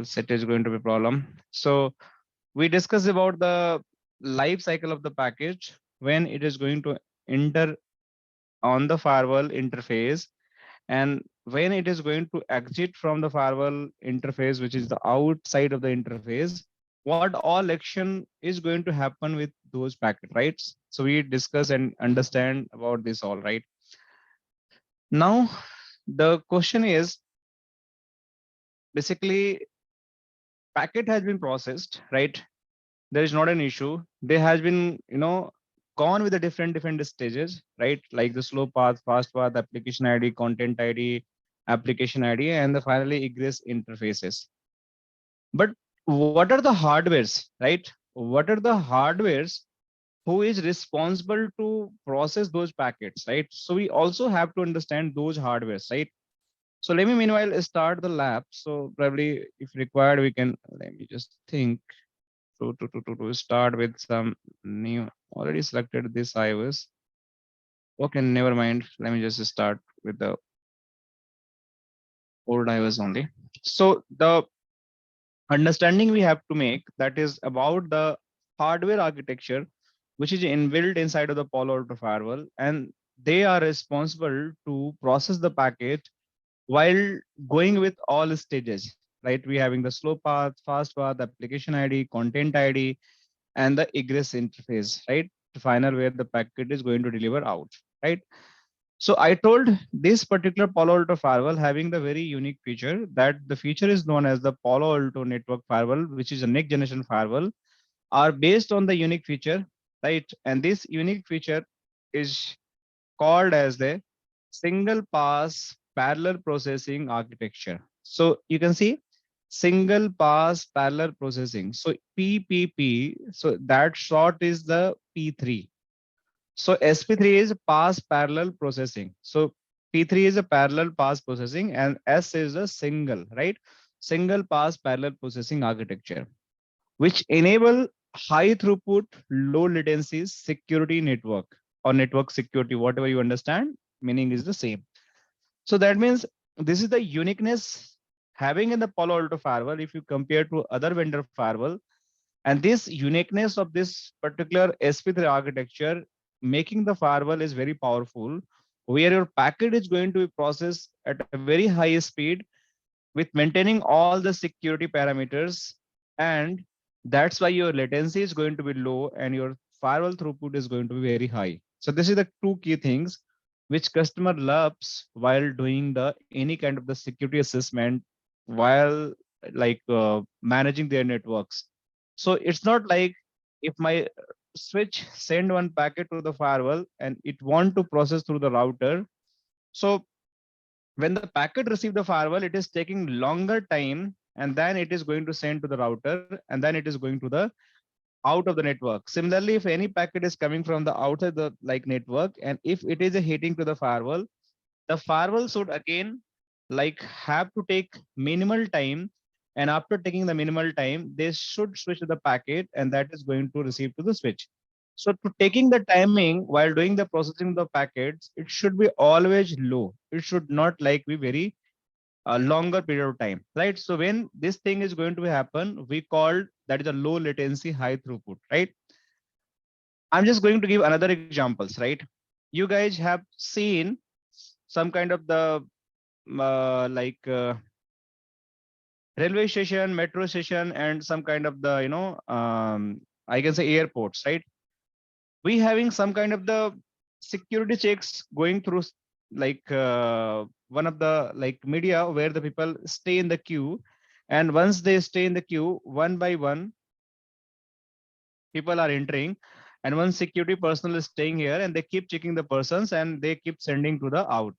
Set is going to be problem. So we discussed about the life cycle of the package when it is going to enter on the firewall interface, and when it is going to exit from the firewall interface, which is the outside of the interface, what all action is going to happen with those packet, right? So we discuss and understand about this all, right? Now the question is basically packet has been processed, right? There is not an issue. They has been, gone with the different stages, right? Like the slow path, fast path, application ID, content ID, application ID, and the finally egress interfaces. But what are the hardwares, right? What are the hardwares who is responsible to process those packets, right? So we also have to understand those hardwares, right? So let me meanwhile start the lab. So probably if required, we can, let me just think to start with some new, already selected this iOS. Okay, never mind. Let me just start with the old iOS only. So the understanding we have to make, that is about the hardware architecture, which is inbuilt inside of the Palo Alto Firewall, and they are responsible to process the packet while going with all stages, right? We having the slow path, fast path, application ID, content ID, and the egress interface, right? The final where the packet is going to deliver out, right? So I told this particular Palo Alto firewall having the very unique feature, that the feature is known as the Palo Alto network firewall, which is a next generation firewall, are based on the unique feature, right? And this unique feature is called as the single pass parallel processing architecture. So you can see single pass parallel processing. So PPP, so that short is the P3. So SP3 is pass parallel processing. So P3 is a parallel pass processing and S is a single, right? Single pass parallel processing architecture, which enable high throughput, low latency security network or network security, whatever you understand, meaning is the same. So that means this is the uniqueness having in the Palo Alto firewall if you compare to other vendor firewall. And this uniqueness of this particular SP3 architecture making the firewall is very powerful, where your packet is going to be processed at a very high speed with maintaining all the security parameters, and that's why your latency is going to be low and your firewall throughput is going to be very high. So this is the two key things which customer loves while doing the any kind of the security assessment while like managing their networks. So it's not like if my switch send one packet to the firewall and it want to process through the router. So when the packet receive the firewall, it is taking longer time, and then it is going to send to the router, and then it is going to the out of the network. Similarly, if any packet is coming from the outside the like network, and if it is hitting to the firewall, the firewall should again like have to take minimal time, and after taking the minimal time, they should switch to the packet, and that is going to receive to the switch. So to taking the timing while doing the processing of the packets, it should be always low. It should not like be very longer period of time, right? So when this thing is going to happen, we call that is a low latency, high throughput, right? I'm just going to give another examples, right? You guys have seen some kind of the railway station, metro station, and some kind of the I can say airports, right? We having some kind of the security checks going through like one of the like media where the people stay in the queue, and once they stay in the queue, one by one people are entering, and one security personnel is staying here, and they keep checking the persons and they keep sending to the out.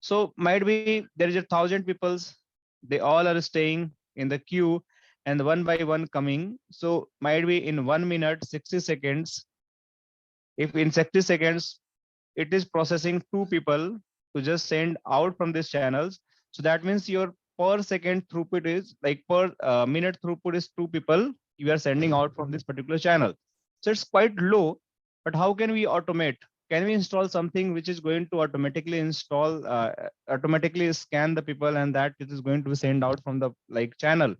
So might be there is 1,000 peoples, they all are staying in the queue and one by one coming. So might be in 1 minute 60 seconds, if in 60 seconds it is processing 2 people to just send out from these channels. So that means your per second throughput is like per minute throughput is 2 people you are sending out from this particular channel. So it's quite low, but how can we automate? can we install something which is going to automatically install, automatically scan the people, and that it is going to be sent out from the like channel.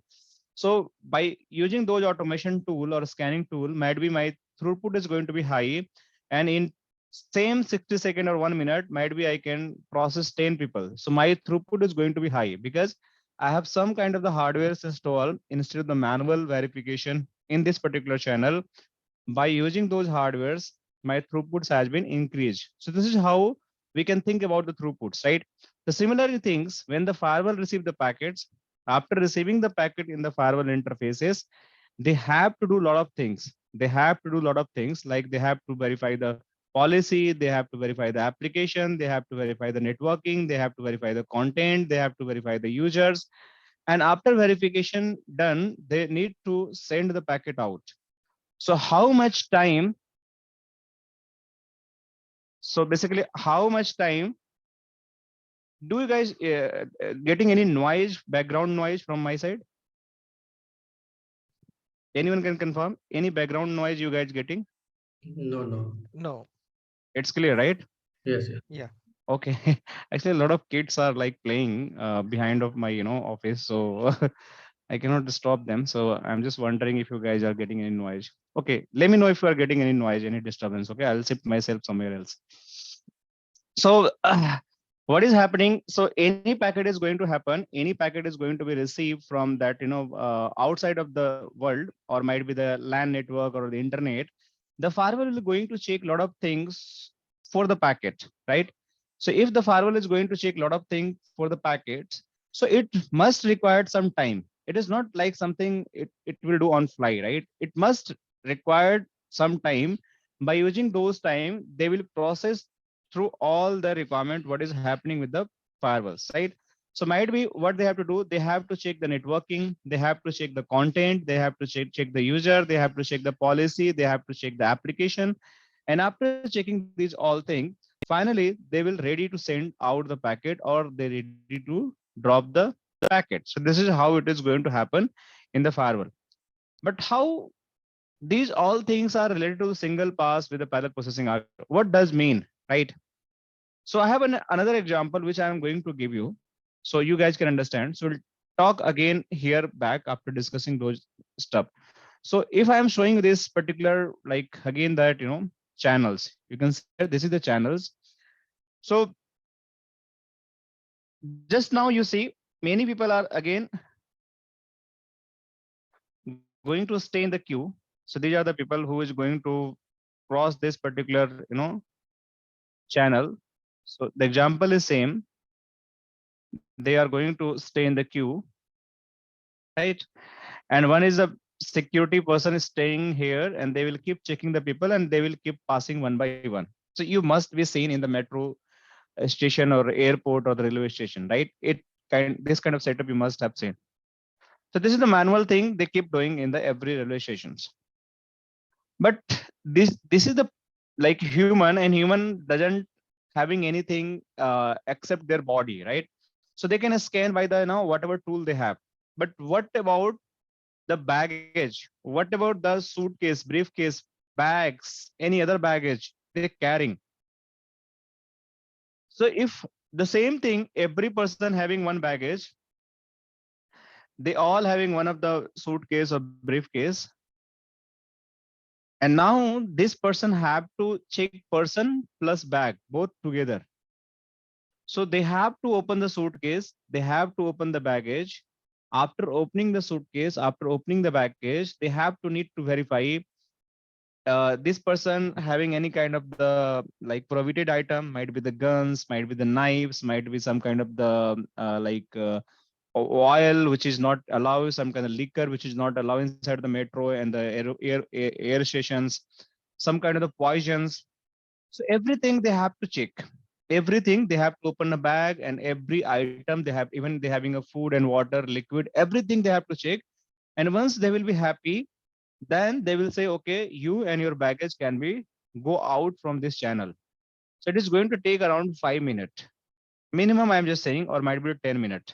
So by using those automation tool or scanning tool, might be my throughput is going to be high, and in same 60 second or 1 minute, might be I can process 10 people. So my throughput is going to be high because I have some kind of the hardware installed instead of the manual verification in this particular channel. By using those hardwares, my throughputs has been increased. So this is how we can think about the throughputs, right? The similar things, when the firewall receive the packets, after receiving the packet in the firewall interfaces, they have to do a lot of things. They have to do a lot of things, like they have to verify the policy, they have to verify the application, they have to verify the networking, they have to verify the content, they have to verify the users. And after verification done, they need to send the packet out. So how much time? So basically, how much time do you guys getting any noise, background noise from my side? Anyone can confirm any background noise you guys getting? No, no. No. It's clear, right? Yes, yes. Yeah. Okay. Actually, a lot of kids are like playing behind of my office, so I cannot stop them. So I'm just wondering if you guys are getting any noise. Okay, let me know if you are getting any noise, any disturbance. Okay, I'll shift myself somewhere else. So what is happening? So any packet is going to happen. Any packet is going to be received from that outside of the world, or might be the LAN network or the internet. The firewall is going to check a lot of things for the packet, right? So if the firewall is going to check a lot of things for the packets, so it must require some time. It is not like something it will do on fly, right? It must require some time. By using those time, they will process through all the requirement what is happening with the firewalls, right? So might be what they have to do, they have to check the networking, they have to check the content, they have to check the user, they have to check the policy, they have to check the application. And after checking these all things, finally they will ready to send out the packet, or they ready to drop the packet. So this is how it is going to happen in the firewall. But how these all things are related to single pass with the parallel processing architecture? What does mean, right? So I have another example which I am going to give you so you guys can understand. So we'll talk again here back after discussing those stuff. So if I am showing this particular, like again that, channels, you can see here, this is the channels. So just now you see many people are again going to stay in the queue. So these are the people who is going to cross this particular, channel. So the example is same. They are going to stay in the queue, right? And one is a security person is staying here, and they will keep checking the people, and they will keep passing one by one. So you must be seen in the metro station or airport or the railway station, right? This kind of setup you must have seen. So this is the manual thing they keep doing in the every railway stations. But this is the like human, and human doesn't having anything except their body, right? So they can scan by the whatever tool they have. But what about the baggage? What about the suitcase, briefcase, bags, any other baggage they're carrying? So if the same thing, every person having one baggage, they all having one of the suitcase or briefcase, and now this person have to check person plus bag both together. So they have to open the suitcase, they have to open the baggage. After opening the suitcase, after opening the baggage, they have to need to verify this person having any kind of the like prohibited item, might be the guns, might be the knives, might be some kind of the oil which is not allowed, some kind of liquor which is not allowed inside the metro and the air stations, some kind of the poisons. So everything they have to check, everything they have to open a bag, and every item they have, even they having a food and water, liquid, everything they have to check. And once they will be happy, then they will say, okay, you and your baggage can be go out from this channel. So it is going to take around 5 minutes minimum, I'm just saying, or might be 10 minutes.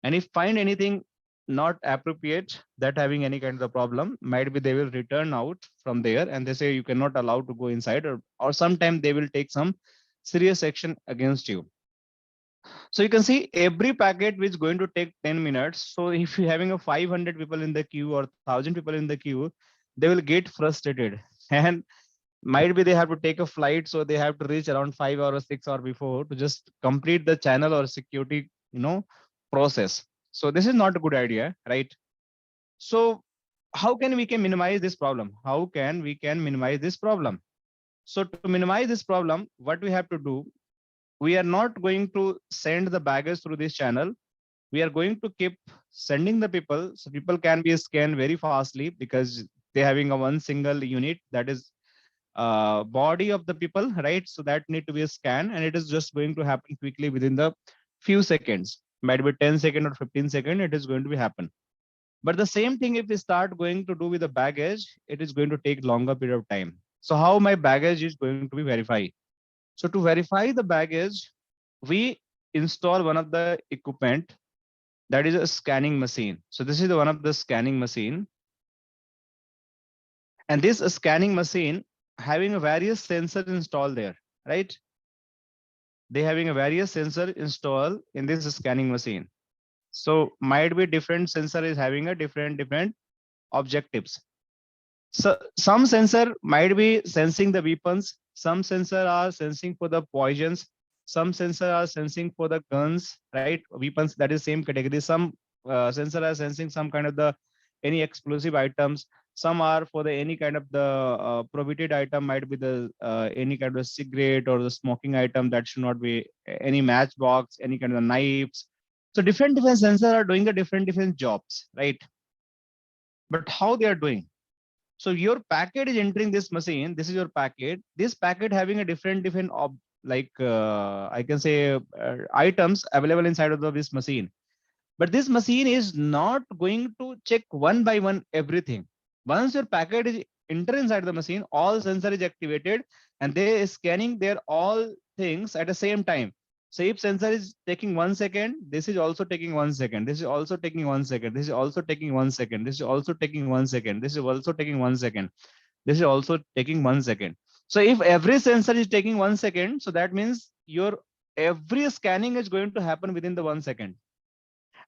And if find anything not appropriate, that having any kind of the problem, might be they will return out from there and they say you cannot allow to go inside, or sometime they will take some serious action against you. So you can see every packet which is going to take 10 minutes. So if you're having a 500 people in the queue or 1000 people in the queue, they will get frustrated and might be they have to take a flight. So they have to reach around 5 or 6 hours before to just complete the channel or security, process. So this is not a good idea, right? So how can we can minimize this problem? How can we can minimize this problem? So to minimize this problem, what we have to do, we are not going to send the baggage through this channel. We are going to keep sending the people, so people can be scanned very fastly because they're having a one single unit, that is body of the people, right? So that need to be a scan, and it is just going to happen quickly within the few seconds, might be 10 second or 15 second, it is going to be happen. But the same thing, if we start going to do with the baggage, it is going to take longer period of time. So how my baggage is going to be verified? So to verify the baggage, we install one of the equipment, that is a scanning machine. So this is the one of the scanning machine. And this scanning machine having a various sensors installed there, right? They having a various sensor installed in this scanning machine. So might be different sensor is having a different objectives. So some sensor might be sensing the weapons, some sensor are sensing for the poisons, some sensor are sensing for the guns, right? Weapons, that is same category. Some sensor are sensing some kind of the any explosive items. Some are for the any kind of the prohibited item, might be the any kind of cigarette or the smoking item, that should not be any matchbox, any kind of knives. So different sensors are doing the different jobs, right? But how they are doing? So your packet is entering this machine. This is your packet. This packet having a different I can say items available inside of this machine. But this machine is not going to check one by one everything. Once your packet is enter inside the machine, all sensor is activated and they is scanning their all things at the same time. So if sensor is taking 1 second, this is also taking 1 second. This is also taking 1 second. This is also taking 1 second. This is also taking 1 second. This is also taking 1 second. This is also taking 1 second. So if every sensor is taking 1 second, so that means your every scanning is going to happen within the 1 second.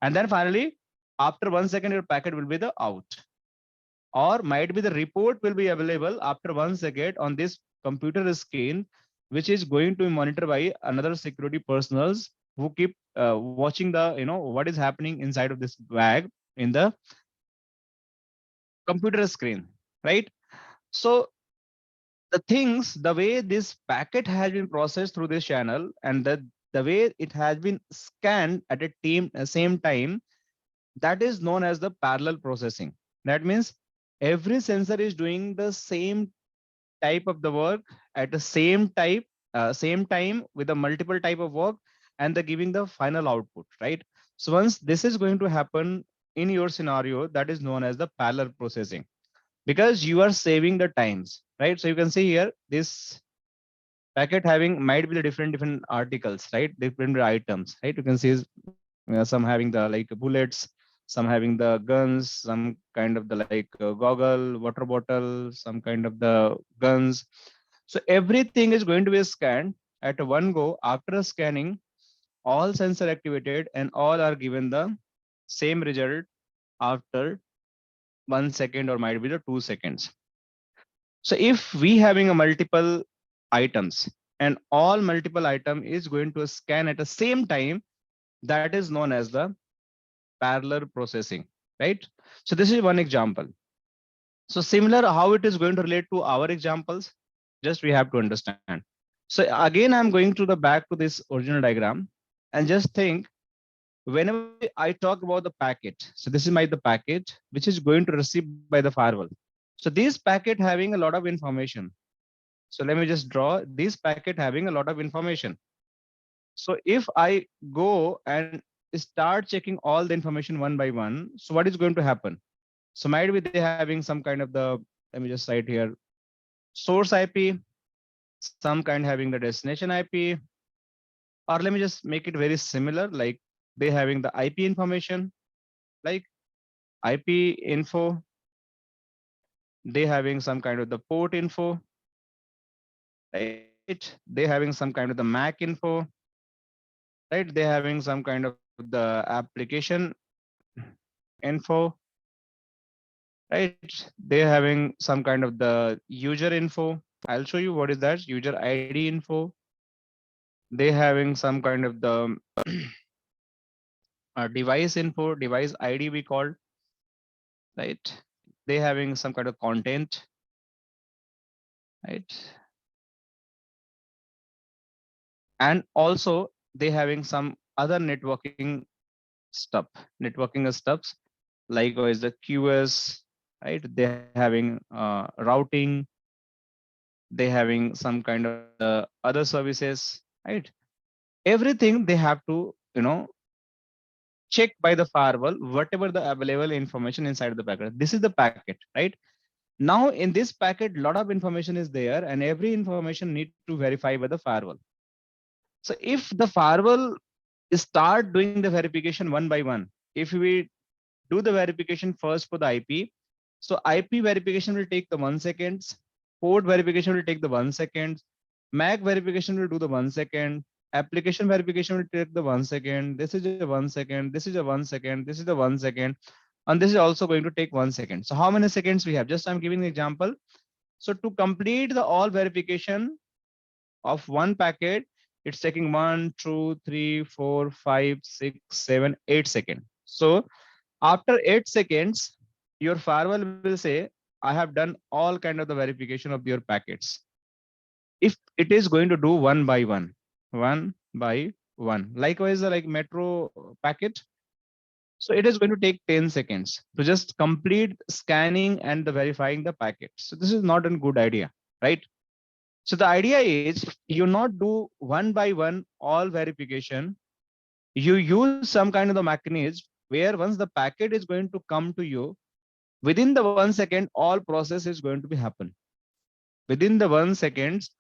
And then finally, after 1 second, your packet will be the out. Or might be the report will be available after 1 second on this computer screen, which is going to be monitored by another security personals who keep watching the, what is happening inside of this bag in the computer screen, right? So the things, the way this packet has been processed through this channel and the way it has been scanned at a same time, that is known as the parallel processing. That means every sensor is doing the same type of the work at the same time with a multiple type of work, and they're giving the final output, right? So once this is going to happen in your scenario, that is known as the parallel processing, because you are saving the times, right? So you can see here this packet having might be the different articles, right? Different items, right? You can see some having the like bullets, some having the guns, some kind of the like goggle, water bottle, some kind of the guns. So everything is going to be scanned at one go. After scanning, all sensor activated and all are given the same result after 1 second or might be the 2 seconds. So if we having a multiple items and all multiple item is going to scan at the same time, that is known as the parallel processing, right? So this is one example. So similar how it is going to relate to our examples, just we have to understand. So again, I'm going to the back to this original diagram and just think whenever I talk about the packet. So this is the packet which is going to receive by the firewall. So this packet having a lot of information. So let me just draw this packet having a lot of information. So if I go and start checking all the information one by one, so what is going to happen? So might be they having some kind of the, let me just write here, source IP, some kind having the destination IP, or let me just make it very similar, like they having the IP information, like IP info. They having some kind of the port info, right? They having some kind of the MAC info, right? They having some kind of the application info, right? They having some kind of the user info. I'll show you what is that user ID info. They having some kind of the device info, device ID we called, right? They having some kind of content, right? And also they having some other networking stuff, networking stuffs, likewise the QS, right? They having routing, they having some kind of the other services, right? Everything they have to, check by the firewall, whatever the available information inside the packet. This is the packet, right? Now in this packet, lot of information is there, and every information need to verify by the firewall. So if the firewall start doing the verification one by one, if we do the verification first for the IP, so IP verification will take the 1 seconds, port verification will take the 1 seconds, MAC verification will do the 1 second, application verification will take the 1 second. This is a 1 second. This is a 1 second. This is the 1 second, and this is also going to take 1 second. So how many seconds we have? Just I'm giving an example. So to complete the all verification of one packet, it's taking 1, 2, 3, 4, 5, 6, 7, 8 seconds. So after 8 seconds, your firewall will say, I have done all kind of the verification of your packets. If it is going to do one by one, likewise, like metro packet. So it is going to take 10 seconds to just complete scanning and the verifying the packet. So this is not a good idea, right? So the idea is you not do one by one all verification. You use some kind of the mechanism where once the packet is going to come to you, within the 1 second, all process is going to be happen. Within the 1 seconds,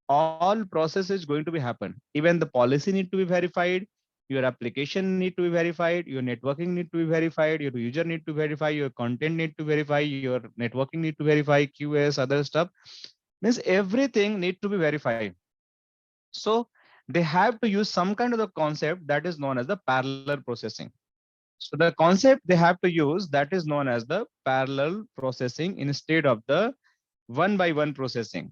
all process is going to be happen. Even the policy need to be verified. Your application need to be verified. Your networking need to be verified. Your user need to verify. Your content need to verify. Your networking need to verify. QS, other stuff means everything need to be verified. So they have to use some kind of the concept that is known as the parallel processing. So the concept they have to use that is known as the parallel processing instead of the one by one processing.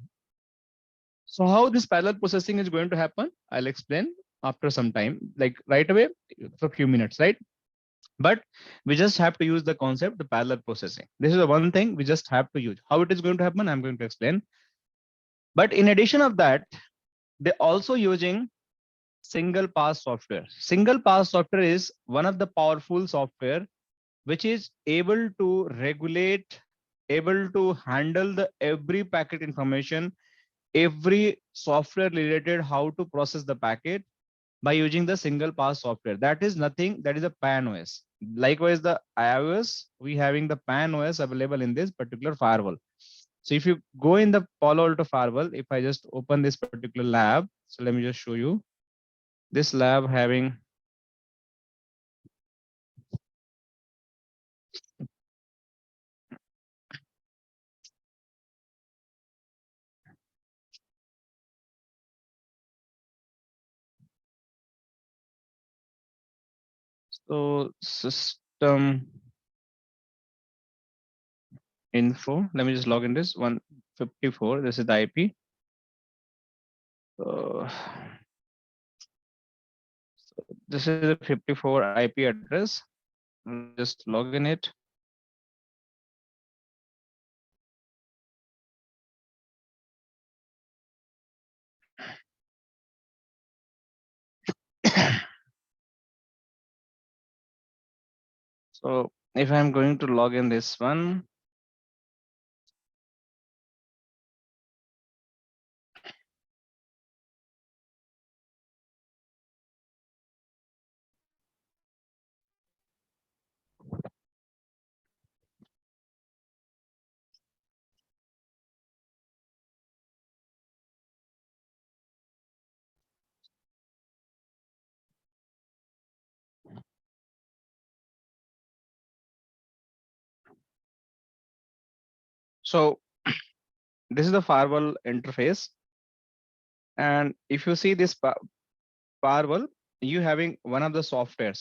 So how this parallel processing is going to happen, I'll explain after some time, like right away for a few minutes, right? But we just have to use the concept, the parallel processing. This is the one thing we just have to use. How it is going to happen, I'm going to explain. But in addition of that, they also using single pass software. Single pass software is one of the powerful software which is able to regulate, able to handle the every packet information, every software related how to process the packet by using the single pass software. That is nothing, that is a PAN OS. Likewise, the iOS, we having the PAN OS available in this particular firewall. So if you go in the Palo Alto Firewall, if I just open this particular lab, so let me just show you this lab having so system info. Let me just log in this 154. This is the IP. So this is a 54 IP address. Just log in it. So if I'm going to log in this one, So this is the firewall interface. And if you see this firewall, you having one of the software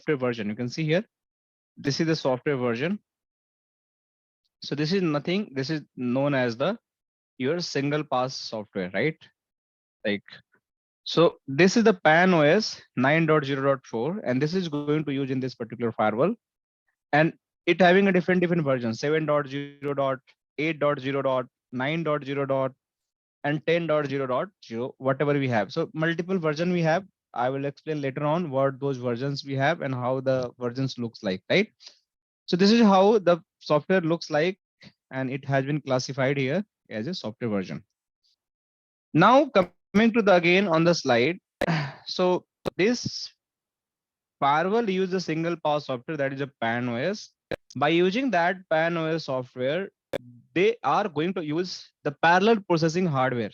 version. You can see here, this is the software version. So this is nothing. This is known as the your single pass software, right? Like, so this is the PAN OS 9.0.4, and this is going to use in this particular firewall. And it having a different version, 7.0.8.0.9.0. and 10.0.0, whatever we have. So multiple version we have. I will explain later on what those versions we have and how the versions looks like, right? So this is how the software looks like, and it has been classified here as a software version. Now coming to the again on the slide. So this firewall use a single pass software, that is a PAN OS. By using that PAN OS software, they are going to use the parallel processing hardware.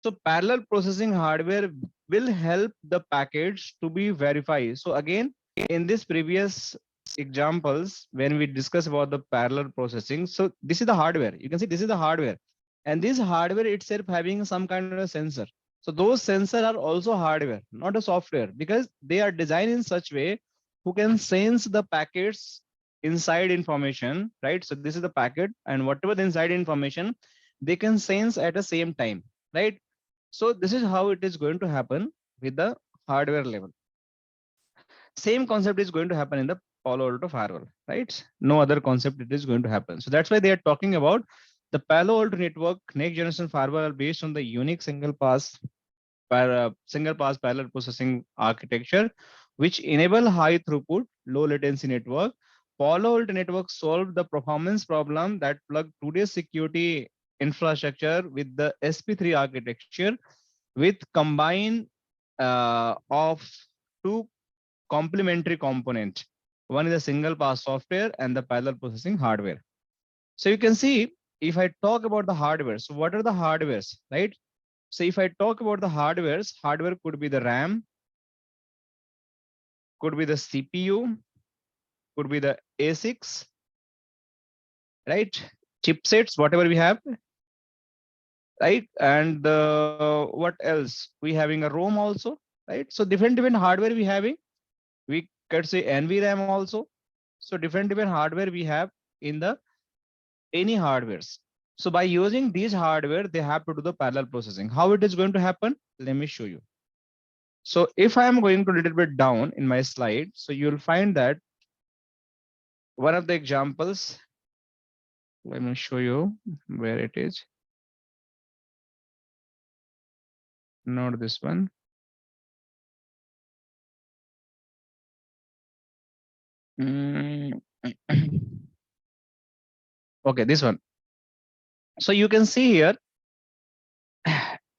So parallel processing hardware will help the packets to be verified. So again, in this previous examples, when we discuss about the parallel processing, so this is the hardware. You can see this is the hardware, and this hardware itself having some kind of a sensor. So those sensors are also hardware, not a software, because they are designed in such way who can sense the packets inside information, right? So this is the packet, and whatever the inside information, they can sense at the same time, right? So this is how it is going to happen with the hardware level. Same concept is going to happen in the Palo Alto Firewall, right? No other concept it is going to happen. So that's why they are talking about the Palo Alto network next generation firewall are based on the unique single pass parallel processing architecture, which enable high throughput, low latency network. Palo Alto network solved the performance problem that plugged today's security infrastructure with the SP3 architecture with combine of two complementary component. One is a single pass software and the parallel processing hardware. So you can see if I talk about the hardware, so what are the hardwares, right? So if I talk about the hardwares, hardware could be the RAM, could be the CPU, could be the ASICs, right? Chipsets, whatever we have, right? And what else? We having a ROM also, right? So different hardware we having. We could say NVRAM also. So different hardware we have in the any hardwares. So by using these hardware, they have to do the parallel processing. How it is going to happen? Let me show you. So if I am going to a little bit down in my slide, so you'll find that one of the examples, let me show you where it is. Not this one. Okay, this one. So you can see here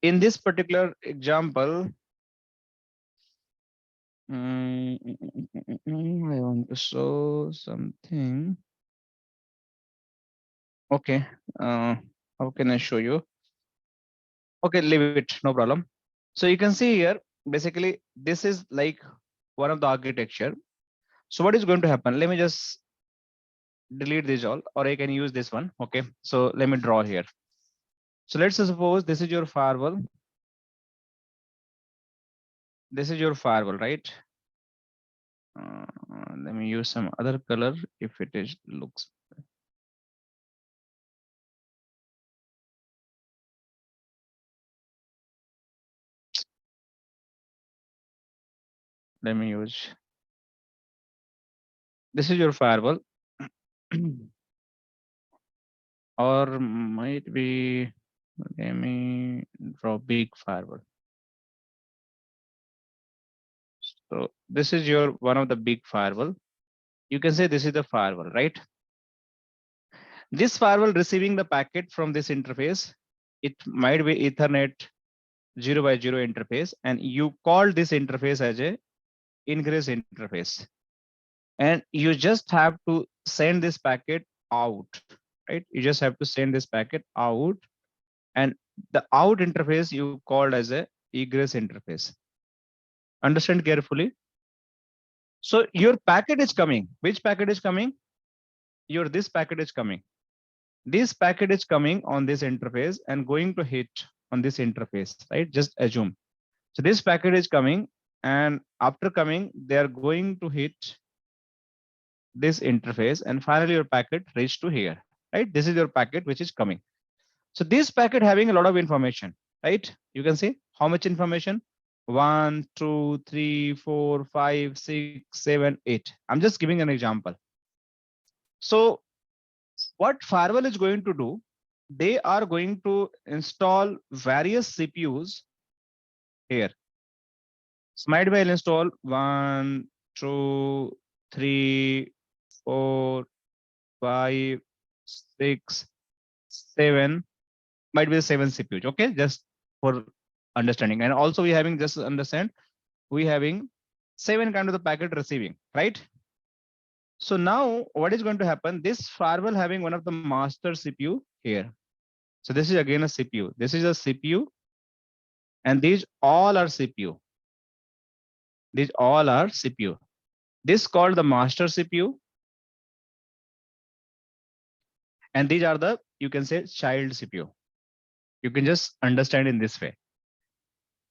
in this particular example, I want to show something. Okay, how can I show you? Okay, leave it, no problem. So you can see here, basically, this is like one of the architecture. So what is going to happen? Let me just delete this all, or I can use this one. Okay, so let me draw here. So let's suppose this is your firewall. This is your firewall, right? Let me use some other color if it is looks. Let me use. This is your firewall, or might be. Let me draw big firewall. So this is your one of the big firewall. You can say this is the firewall, right? This firewall receiving the packet from this interface. It might be Ethernet 0x0 interface, and you call this interface as a ingress interface. And you just have to send this packet out, right? You just have to send this packet out, and the out interface you called as a egress interface. Understand carefully. So your packet is coming. Which packet is coming? Your this packet is coming. This packet is coming on this interface and going to hit on this interface, right? Just assume. So this packet is coming, and after coming, they are going to hit this interface, and finally your packet reached to here, right? This is your packet which is coming. So this packet having a lot of information, right? You can see how much information: 1, 2, 3, 4, 5, 6, 7, 8. I'm just giving an example. So what firewall is going to do, they are going to install various CPUs here. So might be I'll install 1, 2, 3, 4, 5, 6, 7. Might be 7 CPUs. Okay, just for understanding. And also we having, just understand, we having 7 kind of the packet receiving, right? So now what is going to happen? This firewall having one of the master CPU here. So this is again a CPU. This is a CPU, and these all are CPU. These all are CPU. This called the master CPU, and these are the, you can say, child CPU. You can just understand in this way.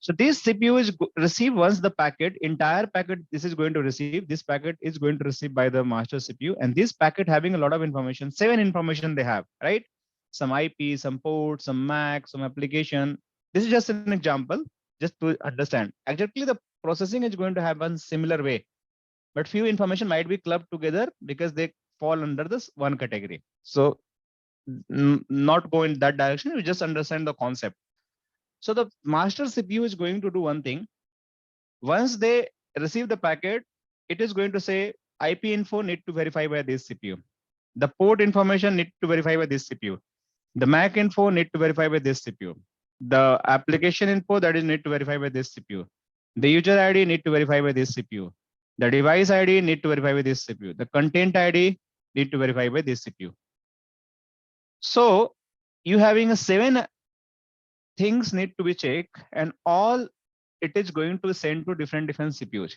So this CPU is received once the packet, entire packet, this is going to receive. This packet is going to receive by the master CPU, and this packet having a lot of information, 7 information they have, right? Some IP, some port, some MAC, some application. This is just an example, just to understand. Actually, the processing is going to happen similar way, but few information might be clubbed together because they fall under this one category. So not go in that direction. You just understand the concept. So the master CPU is going to do one thing. Once they receive the packet, it is going to say IP info need to verify by this CPU. The port information need to verify by this CPU. The MAC info need to verify by this CPU. The application info that is need to verify by this CPU. The user ID need to verify by this CPU. The device ID need to verify by this CPU. The content ID need to verify by this CPU. So you having a 7 things need to be checked, and all it is going to send to different CPUs.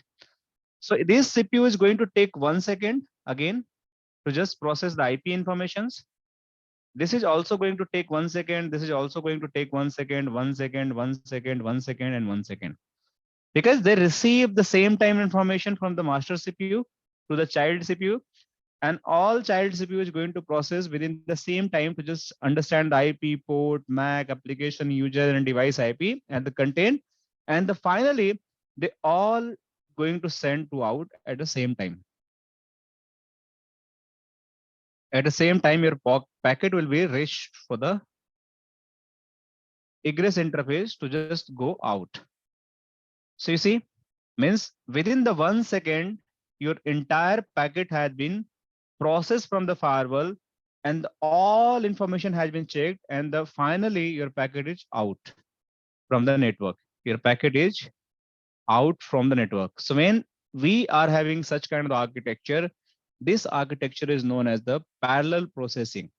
So this CPU is going to take 1 second again to just process the IP informations. This is also going to take 1 second. This is also going to take 1 second, 1 second, 1 second, 1 second, and 1 second. Because they receive the same time information from the master CPU to the child CPU, and all child CPU is going to process within the same time to just understand the IP, port, MAC, application, user, and device IP and the content. And the finally, they all going to send to out at the same time. At the same time, your packet will be reached for the egress interface to just go out. So you see, means within the 1 second, your entire packet has been processed from the firewall, and all information has been checked, and the finally your packet is out from the network. Your packet is out from the network. So when we are having such kind of architecture, this architecture is known as the parallel processing.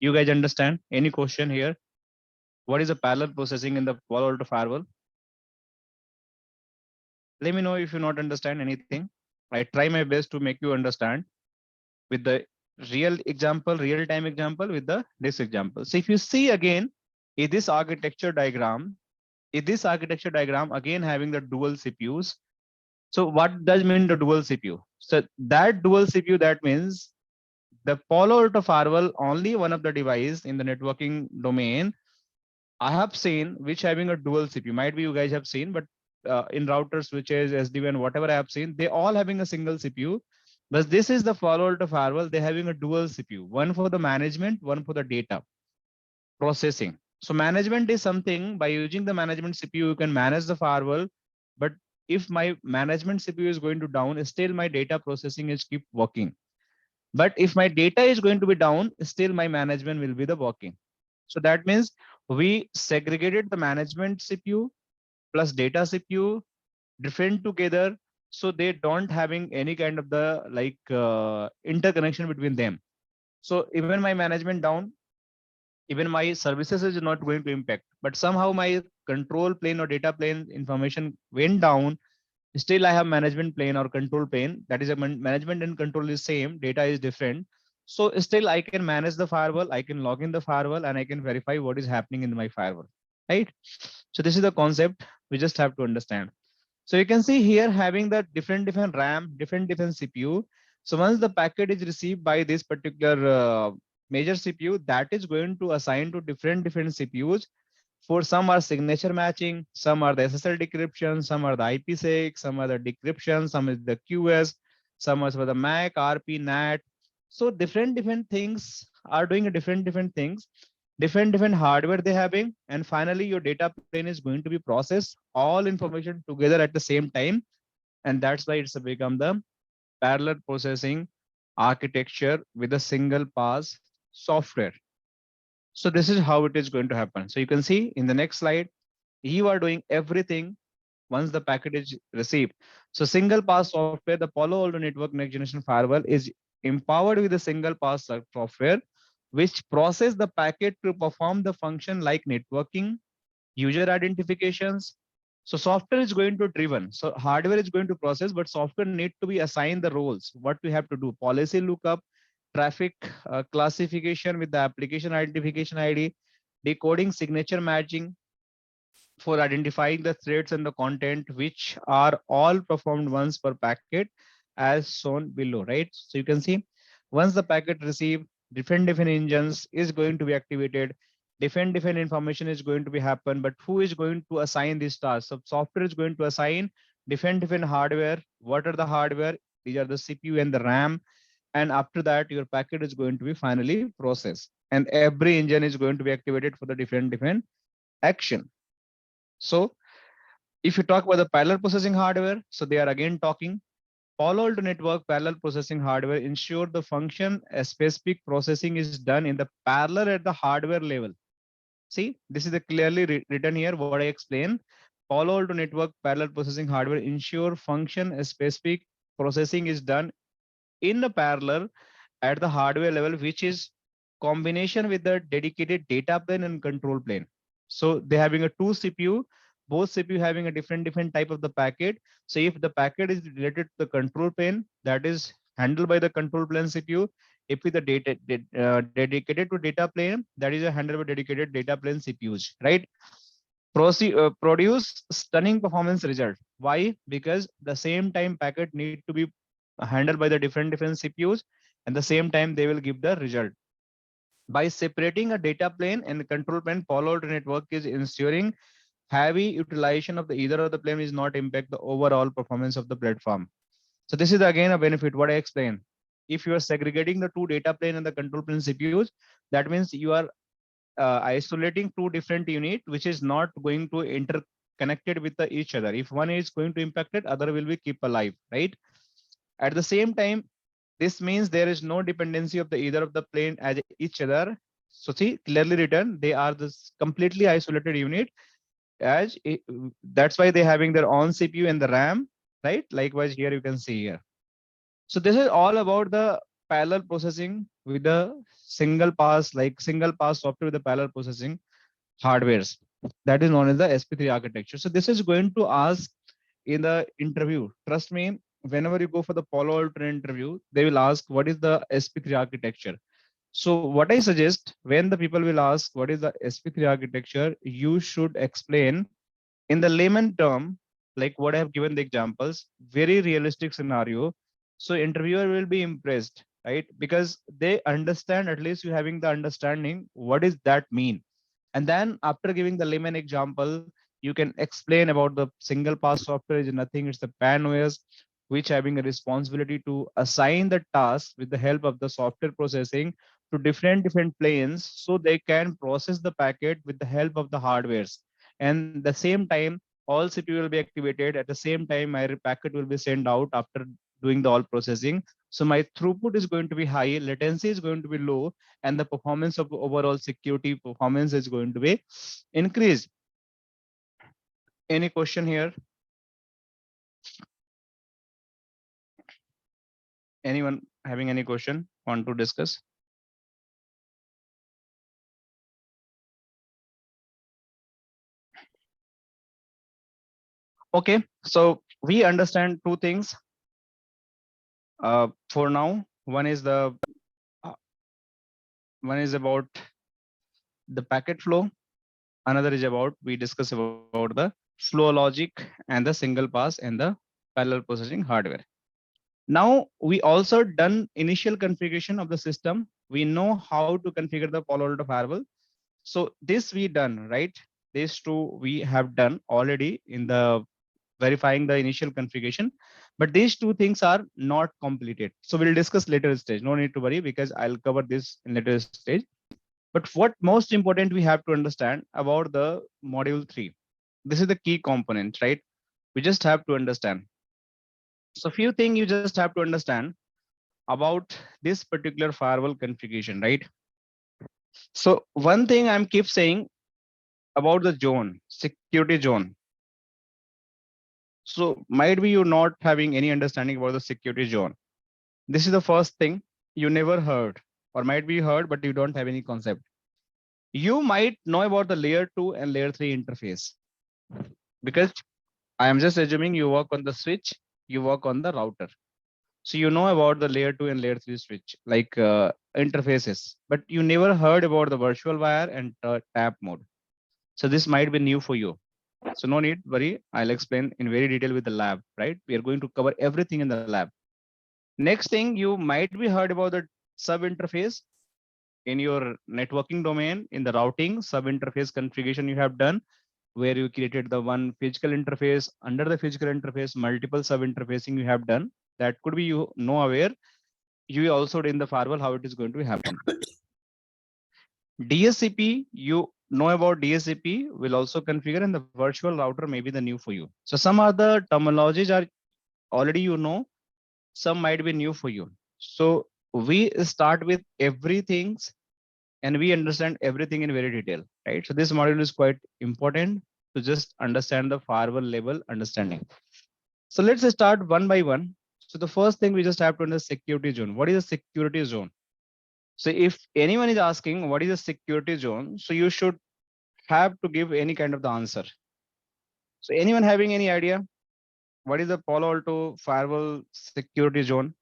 You guys understand? Any question here? What is a parallel processing in the Palo Alto Firewall? Let me know if you not understand anything. I try my best to make you understand with the real example, real time example with this example. So if you see again, is this architecture diagram again having the dual CPUs. So what does mean the dual CPU? So that dual CPU, that means the Palo Alto Firewall, only one of the device in the networking domain I have seen which having a dual CPU. Might be you guys have seen, but in routers, switches, SDWAN, whatever I have seen, they all having a single CPU. But this is the Palo Alto Firewall. They're having a dual CPU, one for the management, one for the data processing. So management is something, by using the management CPU, you can manage the firewall. But if my management CPU is going to down, still my data processing is keep working. But if my data is going to be down, still my management will be the working. So that means we segregated the management CPU plus data CPU different together, so they don't having any kind of the interconnection between them. So even my management down, even my services is not going to impact, but somehow my control plane or data plane information went down, still I have management plane or control plane. That is a management and control is same, data is different. So still I can manage the firewall, I can log in the firewall, and I can verify what is happening in my firewall, right? So this is the concept we just have to understand. So you can see here having the different RAM, different CPU. So once the packet is received by this particular major CPU, that is going to assign to different CPUs. For some are signature matching, some are the SSL decryption, some are the IPsec, some are the decryption, some is the QS, some is for the MAC, RP, NAT. So different things are doing a different things, different hardware they having, and finally your data plane is going to be processed all information together at the same time, and that's why it's become the parallel processing architecture with a single pass software. So this is how it is going to happen. So you can see in the next slide, you are doing everything once the packet is received. So single pass software, the Palo Alto Network Next Generation Firewall is empowered with a single pass software, which process the packet to perform the function like networking, user identifications. So software is going to driven. So hardware is going to process, but software need to be assigned the roles. What we have to do: policy lookup, traffic classification with the application identification ID, decoding signature matching for identifying the threads and the content, which are all performed once per packet as shown below, right? So you can see once the packet received, different engines is going to be activated, different information is going to be happen, but who is going to assign these tasks? So software is going to assign different hardware. What are the hardware? These are the CPU and the RAM. And after that, your packet is going to be finally processed, and every engine is going to be activated for the different action. So if you talk about the parallel processing hardware, so they are again talking Palo Alto network parallel processing hardware ensure the function a specific processing is done in the parallel at the hardware level. See, this is the clearly written here what I explained. Palo Alto network parallel processing hardware ensure function a specific processing is done in the parallel at the hardware level, which is combination with the dedicated data plane and control plane. So they're having a two CPU, both CPU having a different type of the packet. So if the packet is related to the control plane, that is handled by the control plane CPU. If with the data dedicated to data plane, that is a handled by dedicated data plane CPUs, right? Produce stunning performance result. Why? Because the same time packet need to be handled by the different CPUs, and the same time they will give the result. By separating a data plane and the control plane, Palo Alto network is ensuring heavy utilization of the either of the plane is not impact the overall performance of the platform. So this is again a benefit what I explained. If you are segregating the two data plane and the control plane CPUs, that means you are isolating two different unit, which is not going to interconnected with each other. If one is going to impact it, other will be keep alive, right? At the same time, this means there is no dependency of the either of the plane as each other. So see, clearly written, they are this completely isolated unit as that's why they're having their own CPU and the RAM, right? Likewise, here you can see here. So this is all about the parallel processing with the single pass software with the parallel processing hardwares. That is known as the SP3 architecture. So this is going to ask in the interview. Trust me, whenever you go for the Palo Alto interview, they will ask what is the SP3 architecture. So what I suggest when the people will ask what is the SP3 architecture, you should explain in the layman term, like what I have given the examples, very realistic scenario. So interviewer will be impressed, right? Because they understand, at least you having the understanding, what does that mean? And then after giving the layman example, you can explain about the single pass software is nothing, it's the PAN-OS, which having a responsibility to assign the task with the help of the software processing to different planes so they can process the packet with the help of the hardwares. And the same time, all CPU will be activated at the same time, my packet will be sent out after doing the all processing. So my throughput is going to be high, latency is going to be low, and the performance of overall security performance is going to be increased. Any question here? Anyone having any question want to discuss? Okay, so we understand two things for now. One is the One is about the packet flow. Another is about, we discuss about the flow logic and the single pass and the parallel processing hardware. Now we also done initial configuration of the system. We know how to configure the Palo Alto Firewall. So this we done, right? These two we have done already in the verifying the initial configuration, but these two things are not completed. So we'll discuss later stage. No need to worry because I'll cover this in later stage. But what most important we have to understand about the module 3. This is the key component, right? We just have to understand. So few things you just have to understand about this particular firewall configuration, right? So one thing I'm keep saying about the zone, security zone. So might be you not having any understanding about the security zone. This is the first thing you never heard, or might be heard, but you don't have any concept. You might know about the layer 2 and layer 3 interface, because I am just assuming you work on the switch, you work on the router. So you know about the layer 2 and layer 3 switch, like interfaces, but you never heard about the virtual wire and tap mode. So this might be new for you. So no need worry. I'll explain in very detail with the lab, right? We are going to cover everything in the lab. Next thing, you might be heard about the sub interface in your networking domain, in the routing sub interface configuration you have done, where you created the one physical interface. Under the physical interface, multiple sub interfacing you have done. That could be you know aware. You also in the firewall how it is going to happen. DSCP, you know about DSCP will also configure, and the virtual router may be the new for you. So some other terminologies are already you know, some might be new for you. So we start with everything and we understand everything in very detail, right? So this module is quite important to just understand the firewall level understanding. So let's start one by one. So the first thing we just have to understand security zone. What is a security zone? So if anyone is asking what is a security zone, so you should have to give any kind of the answer. So anyone having any idea what is the Palo Alto firewall security zone?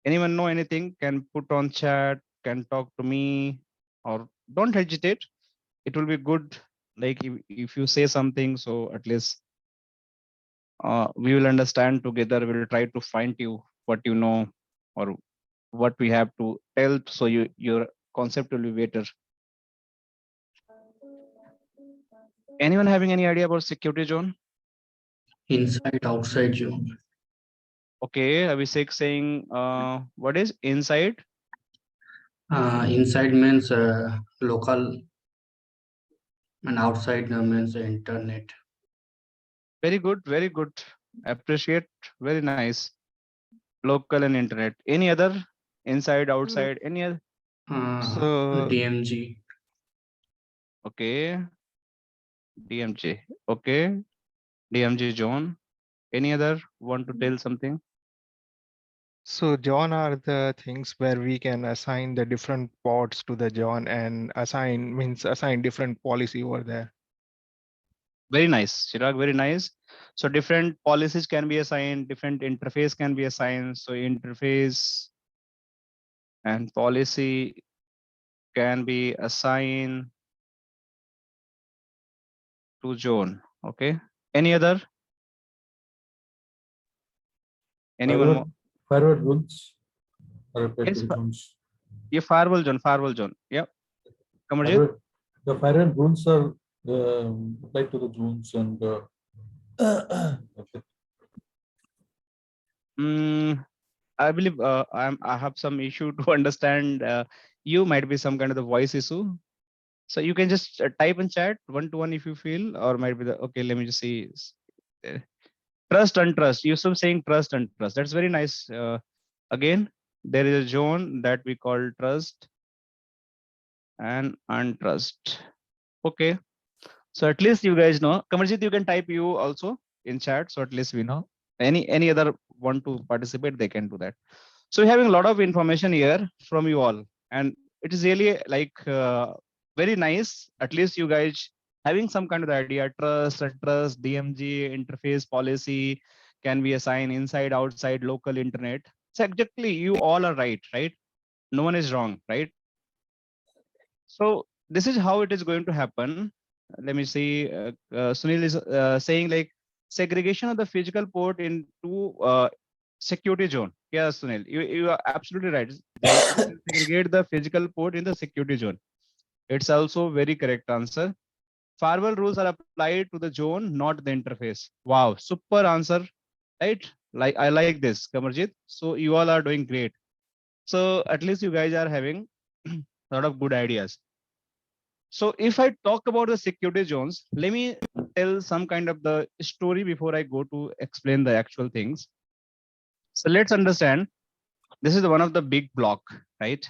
Anyone know anything? Can put on chat, can talk to me, or don't hesitate. It will be good. Like if you say something, so at least we will understand together. We'll try to find you what you know or what we have to tell. So your concept will be better. Anyone having any idea about security zone? Inside, outside zone. Okay, Abhishek saying what is inside? Inside means local and outside means internet. Very good, very good. Appreciate, very nice. Local and internet. Any other? Inside, outside, any other? So DMG. okay, DMJ. Okay, DMJ zone. Any other want to tell something? So John are the things where we can assign the different pods to the John and assign different policy over there. Very nice, Chirag, very nice. So different policies can be assigned, different interface can be assigned. So interface and policy can be assigned to zone. Okay. Any other? Anyone more? Firewall rules are applied Yes, to the zones. yeah, firewall zone, firewall zone. Yep. Kamarjit? The firewall rules are applied to the zones and okay. I believe I have some issue to understand. You might be some kind of the voice issue. So you can just type in chat one to one if you feel, or might be the okay. Let me just see. Uh, Trust and trust. You still saying trust and trust. That's very nice. Again, there is a zone that we call trust and untrust. Okay. So at least you guys know. Kamarjit, you can type you also in chat. So at least we know. Any other want to participate, they can do that. So we're having a lot of information here from you all, and it is really like very nice. At least you guys having some kind of idea. Trust, DMG, interface policy can be assigned inside, outside, local, internet. So exactly, you all are right, right? No one is wrong, right? So this is how it is going to happen. Let me see. Sunil is saying like segregation of the physical port into security zone. Yeah, Sunil, you are absolutely right. You can segregate the physical port in the security zone. It's also very correct answer. Firewall rules are applied to the zone, not the interface. Wow, super answer, right? Like I like this, Kamarjit. So you all are doing great. So at least you guys are having a lot of good ideas. So if I talk about the security zones, let me tell some kind of the story before I go to explain the actual things. So let's understand. This is one of the big block, right?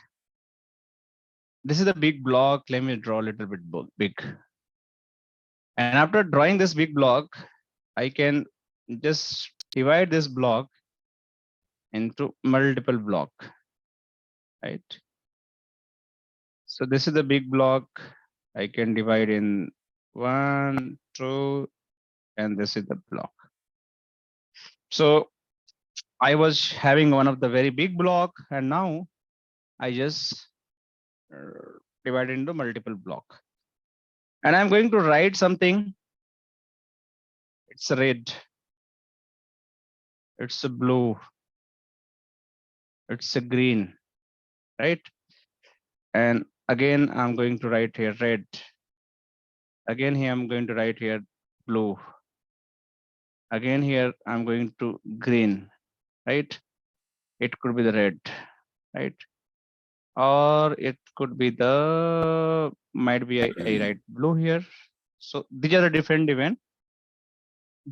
This is the big block. Let me draw a little bit big. And after drawing this big block, I can just divide this block into multiple block, right? So this is the big block. I can divide in 1, 2, and this is the block. So I was having one of the very big block, and now I just divide into multiple block. And I'm going to write something. It's red. It's a blue. It's a green, right? And again, I'm going to write here red. Again, here I'm going to write here blue. Again, here I'm going to green, right? It could be the red, right? Or it could be the, might be I write blue here. So these are the different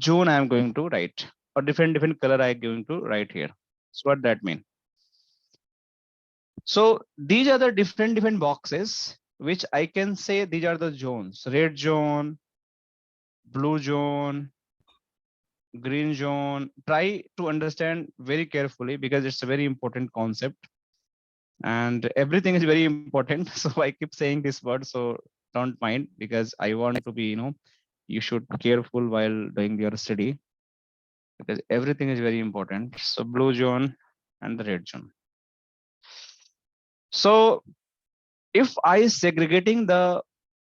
zone I'm going to write, or different color I'm going to write here. So what that mean? So these are the different boxes, which I can say these are the zones: red zone, blue zone, green zone. Try to understand very carefully because it's a very important concept, and everything is very important. So I keep saying this word, so don't mind, because I want to be, you should be careful while doing your study, because everything is very important. So blue zone and the red zone. So if I segregating the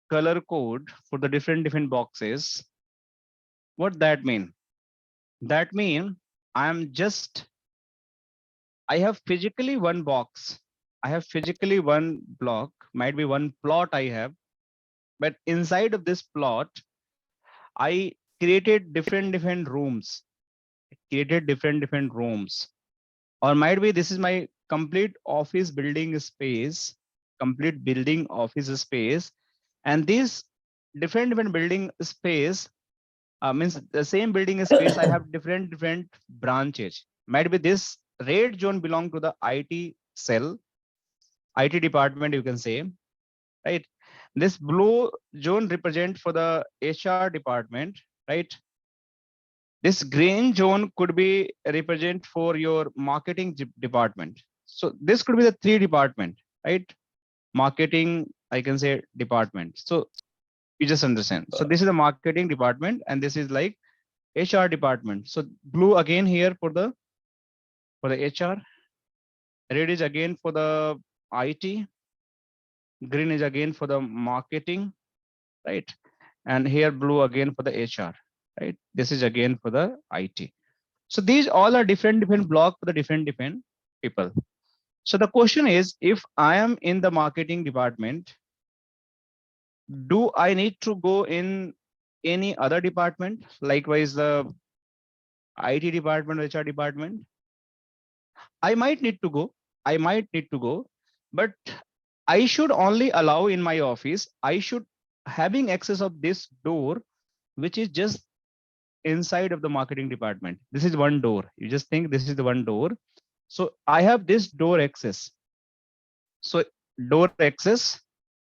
color code for the different boxes, what that mean? That mean I have physically one box. I have physically one block, might be one plot I have, but inside of this plot, I created different rooms, or might be this is my complete office building space, and this different building space means the same building space. I have different branches. Might be this red zone belong to the IT cell, IT department, you can say, right? This blue zone represent for the HR department, right? This green zone could be represent for your marketing department. So this could be the 3 department, right? Marketing, I can say department. So you just understand. So this is the marketing department, and this is like HR department. So blue again here for the HR, red is again for the IT, green is again for the marketing, right? And here blue again for the HR, right? This is again for the IT. So these all are different block for the different people. So the question is, if I am in the marketing department, do I need to go in any other department, likewise the IT department, HR department? I might need to go, but I should only allow in my office. I should having access of this door, which is just inside of the marketing department. This is one door. You just think this is the one door. So I have this door access. So door access,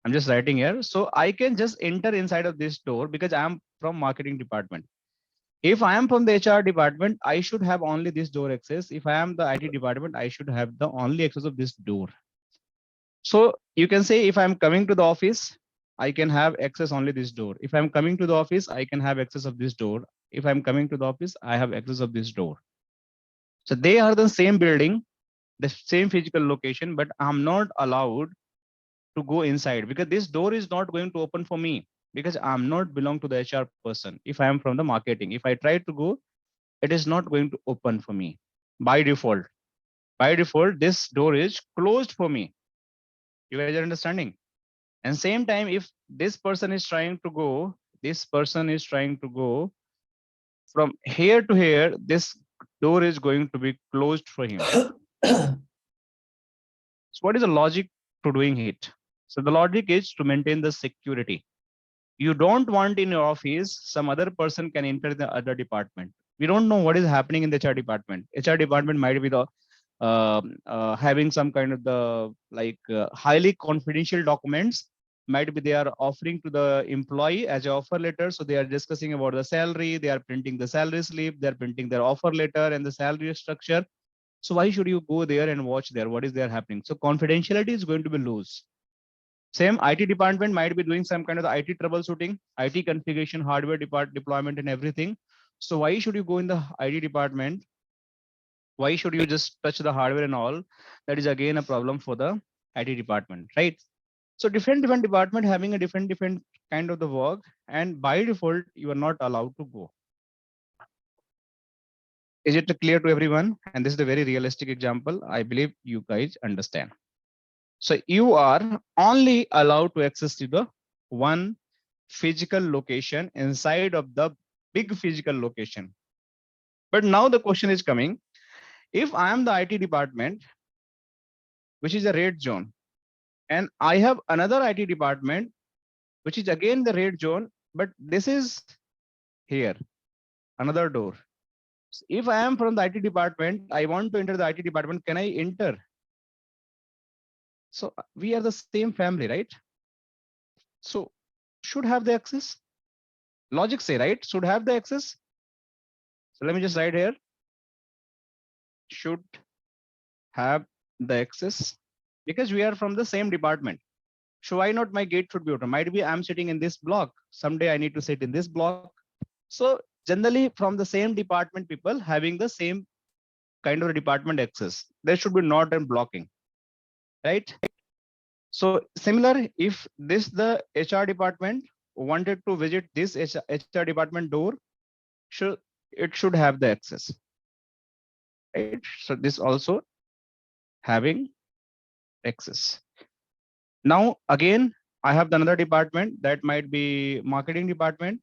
I'm just writing here. So I can just enter inside of this door because I am from marketing department. If I am from the HR department, I should have only this door access. If I am the IT department, I should have the only access of this door. So you can say if I'm coming to the office, I can have access only this door. If I'm coming to the office, I can have access of this door. If I'm coming to the office, I have access of this door. So they are the same building, the same physical location, but I'm not allowed to go inside, because this door is not going to open for me, because I'm not belong to the HR person. If I am from the marketing, if I try to go, it is not going to open for me by default. By default, this door is closed for me. You guys are understanding? And same time, if this person is trying to go, from here to here, this door is going to be closed for him. So what is the logic to doing it? So the logic is to maintain the security. You don't want in your office some other person can enter the other department. We don't know what is happening in the HR department. HR department might be the having some kind of the highly confidential documents, might be they are offering to the employee as an offer letter. So they are discussing about the salary, they are printing the salary slip, they're printing their offer letter and the salary structure. So why should you go there and watch there? What is there happening? So confidentiality is going to be loose. Same IT department might be doing some kind of the IT troubleshooting, IT configuration, hardware deployment and everything. So why should you go in the IT department? Why should you just touch the hardware and all? That is again a problem for the IT department, right? So different department having a different kind of the work, and by default, you are not allowed to go. Is it clear to everyone? And this is a very realistic example. I believe you guys understand. So you are only allowed to access to the one physical location inside of the big physical location. But now the question is coming, if I am the IT department, which is a red zone, and I have another IT department, which is again the red zone, but this is here, another door. So if I am from the IT department, I want to enter the IT department, can I enter? So we are the same family, right? So should have the access. Logic say, right? Should have the access. So let me just write here. Should have the access, because we are from the same department. So why not my gate should be open? Might be I'm sitting in this block. Someday I need to sit in this block. So generally from the same department, people having the same kind of department access, there should be not a blocking, right? So similar, if this the HR department wanted to visit this HR department door, it should have the access, right? So this also having access. Now again, I have another department that might be marketing department,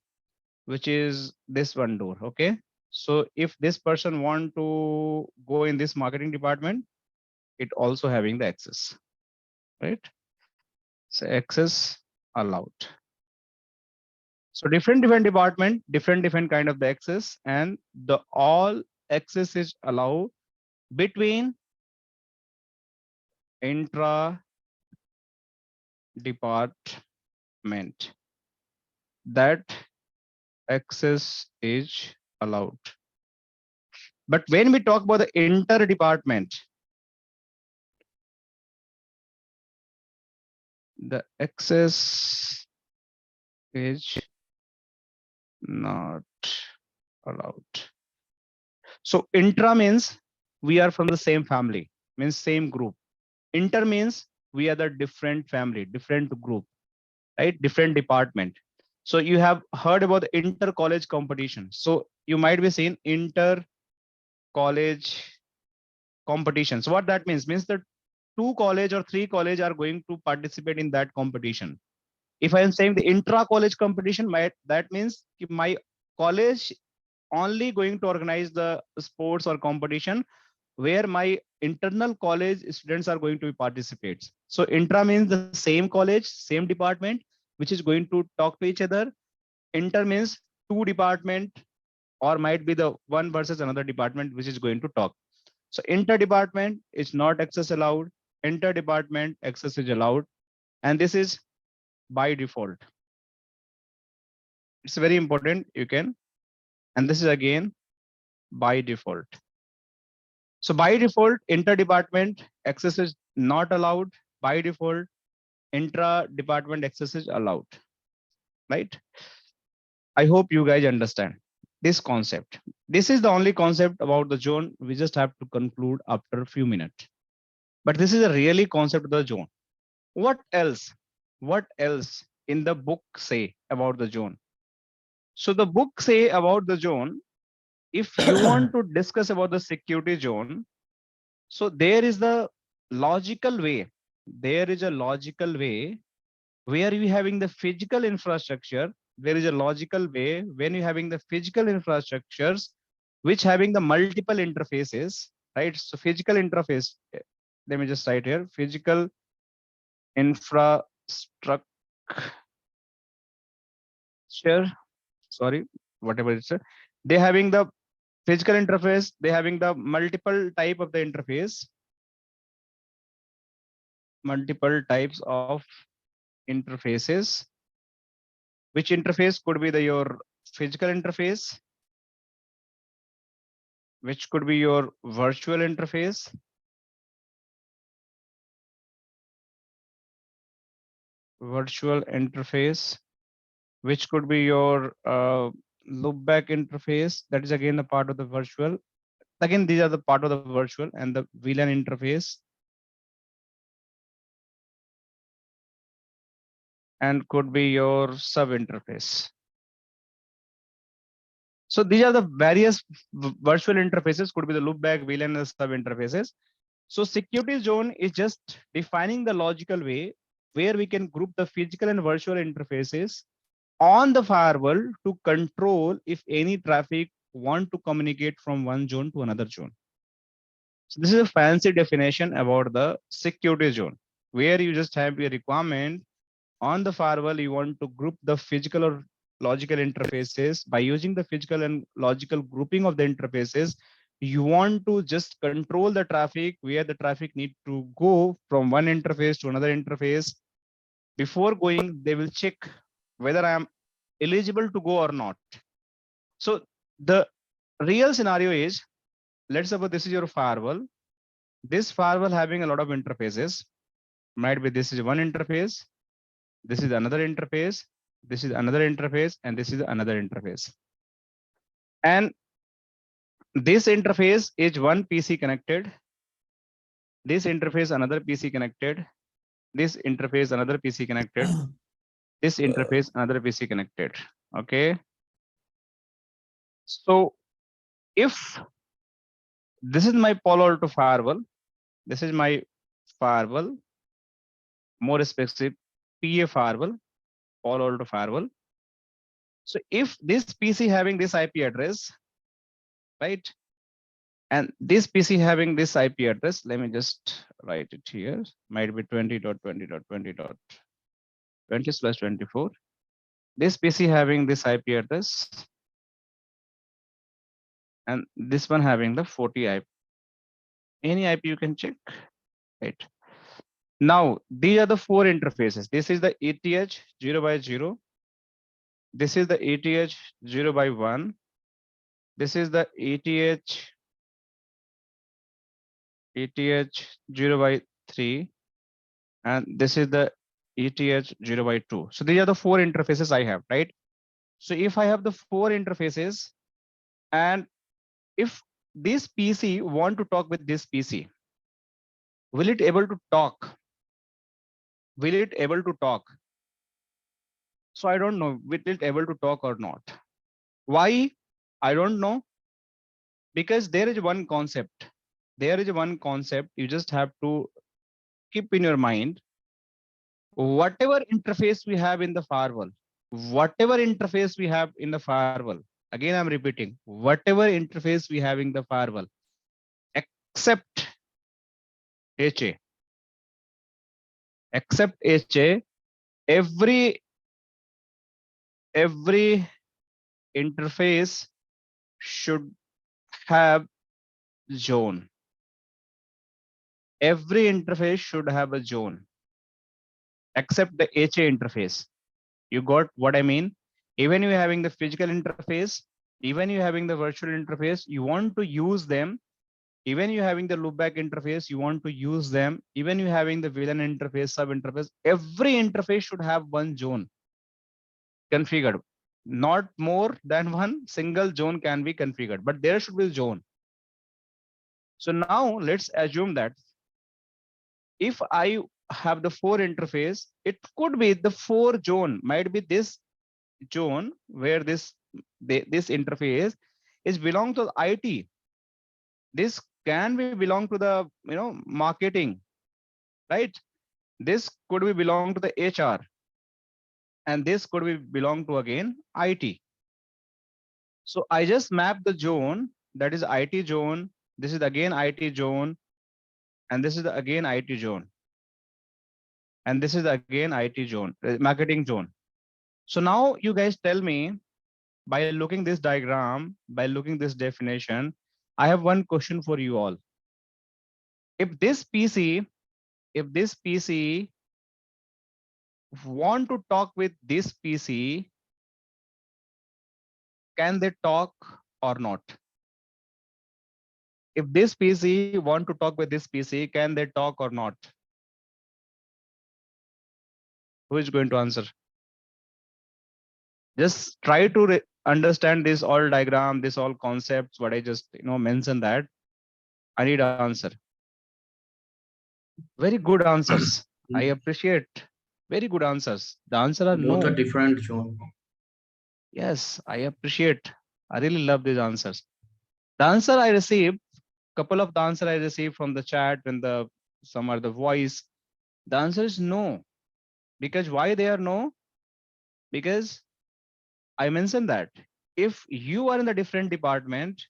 which is this one door. Okay. So if this person want to go in this marketing department, it also having the access, right? So access allowed. So different department, different kind of the access, and the all access is allowed between intra department. That access is allowed. But when we talk about the inter department, the access is not allowed. So intra means we are from the same family, means same group. Inter means we are the different family, different group, right? Different department. So you have heard about the inter college competition. So you might be saying inter college competitions. What that means that 2 college or 3 college are going to participate in that competition. If I am saying the intra college competition, that means my college only going to organize the sports or competition where my internal college students are going to participate. So intra means the same college, same department, which is going to talk to each other. Inter means 2 department, or might be the one versus another department, which is going to talk. So inter department is not access allowed. Inter department access is allowed. And this is by default. It's very important. You can, and this is again by default. So by default, inter-department access is not allowed. By default, intra-department access is allowed, right? I hope you guys understand this concept. This is the only concept about the zone. We just have to conclude after a few minutes. But this is a really concept of the zone. What else? What else in the book say about the zone? So the book say about the zone, if you want to discuss about the security zone, so there is the logical way. There is a logical way where you having the physical infrastructure. There is a logical way when you having the physical infrastructures, which having the multiple interfaces, right? So physical interface, let me just write here, physical infrastructure, sorry, whatever it's, they having the physical interface, they having the multiple type of the interface, multiple types of interfaces. Which interface could be the your physical interface, which could be your virtual interface, which could be your loopback interface. That is again the part of the virtual. Again, these are the part of the virtual, and the VLAN interface, and could be your sub interface. So these are the various virtual interfaces, could be the loopback, VLAN, and the sub interfaces. So security zone is just defining the logical way where we can group the physical and virtual interfaces on the firewall to control if any traffic want to communicate from one zone to another zone. So this is a fancy definition about the security zone, where you just have a requirement on the firewall. You want to group the physical or logical interfaces. By using the physical and logical grouping of the interfaces, you want to just control the traffic where the traffic need to go from one interface to another interface. Before going, they will check whether I am eligible to go or not. So the real scenario is, let's suppose this is your firewall. This firewall having a lot of interfaces. Might be this is one interface, this is another interface, this is another interface, and this is another interface. And this interface is one PC connected. This interface another PC connected. This interface another PC connected. This interface another PC connected. Okay. So if this is my Palo Alto firewall, this is my firewall, more specific PA firewall, Palo Alto firewall. So if this PC having this IP address, right, and this PC having this IP address, let me just write it here, might be 20.20.20.20/24. This PC having this IP address, and this one having the 40 IP. Any IP you can check, right? Now these are the four interfaces. This is the ETH 0/0. This is the ETH 0/1. This is the ETH 0/3, and this is the ETH 0/2. So these are the four interfaces I have, right? So if I have the four interfaces, and if this PC want to talk with this PC, will it able to talk? Will it able to talk? So I don't know, will it able to talk or not? Why? I don't know. Because there is one concept. There is one concept you just have to keep in your mind. Whatever interface we have in the firewall, whatever interface we have in the firewall, again I'm repeating, whatever interface we have in the firewall, except HA, every interface should have zone. Every interface should have a zone, except the HA interface. You got what I mean? Even you having the physical interface, even you having the virtual interface, you want to use them. Even you having the loopback interface, you want to use them. Even you having the VLAN interface, sub interface, every interface should have one zone configured. Not more than one single zone can be configured, but there should be a zone. So now let's assume that if I have the 4 interface, it could be the 4 zone, might be this zone where this interface is belong to IT. This can be belong to the marketing, right? This could be belong to the HR, and this could be belong to again IT. So I just map the zone, that is IT zone. This is again IT zone, and this is the again IT zone, and this is the again IT zone, marketing zone. So now you guys tell me, by looking this diagram, by looking this definition, I have one question for you all. If this PC want to talk with this PC, can they talk or not? If this PC want to talk with this PC, can they talk or not? Who is going to answer? Just try to understand this all diagram, this all concepts, what I just mentioned that. I need an answer. Very good answers. I appreciate. Very good answers. The answer are Both no. are different zone. Yes, I appreciate. I really love these answers. The answer I received, couple of the answer I received from the chat and some are the voice. The answer is no. Because why they are no? Because I mentioned that if you are in the different department,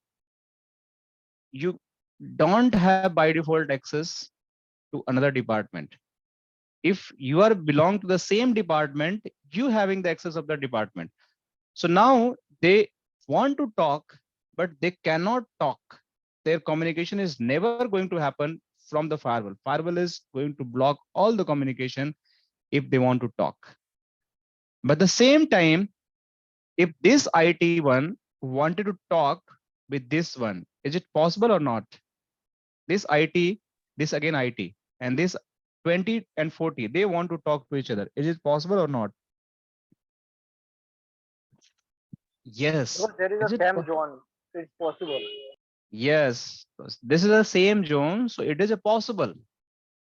you don't have by default access to another department. If you are belong to the same department, you having the access of the department. So now they want to talk, but they cannot talk. Their communication is never going to happen from the firewall. Firewall is going to block all the communication if they want to talk. But at the same time, if this IT one wanted to talk with this one, is it possible or not? This IT, this again IT, and this 20 and 40, they want to talk to each other. Is it possible or not? Yes. Because there is a same zone, so it's possible. Yes, this is the same zone, so it is a possible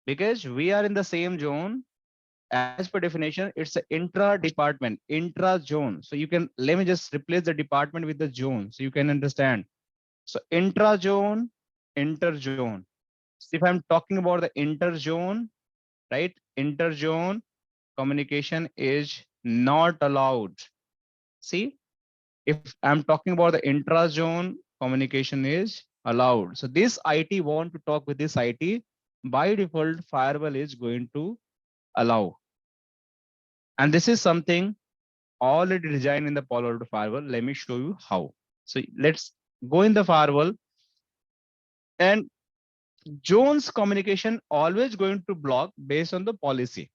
because we are in the same zone. As per definition, it's an intra-department, intra-zone. So you can, let me just replace the department with the zone so you can understand. So intra-zone, inter-zone. So if I'm talking about the inter-zone, right? Inter-zone communication is not allowed. See, if I'm talking about the intra-zone, communication is allowed. So this IT want to talk with this IT, by default, firewall is going to allow. And this is something already designed in the Palo Alto Firewall. Let me show you how. So let's go in the firewall, and zones communication always going to block based on the policy.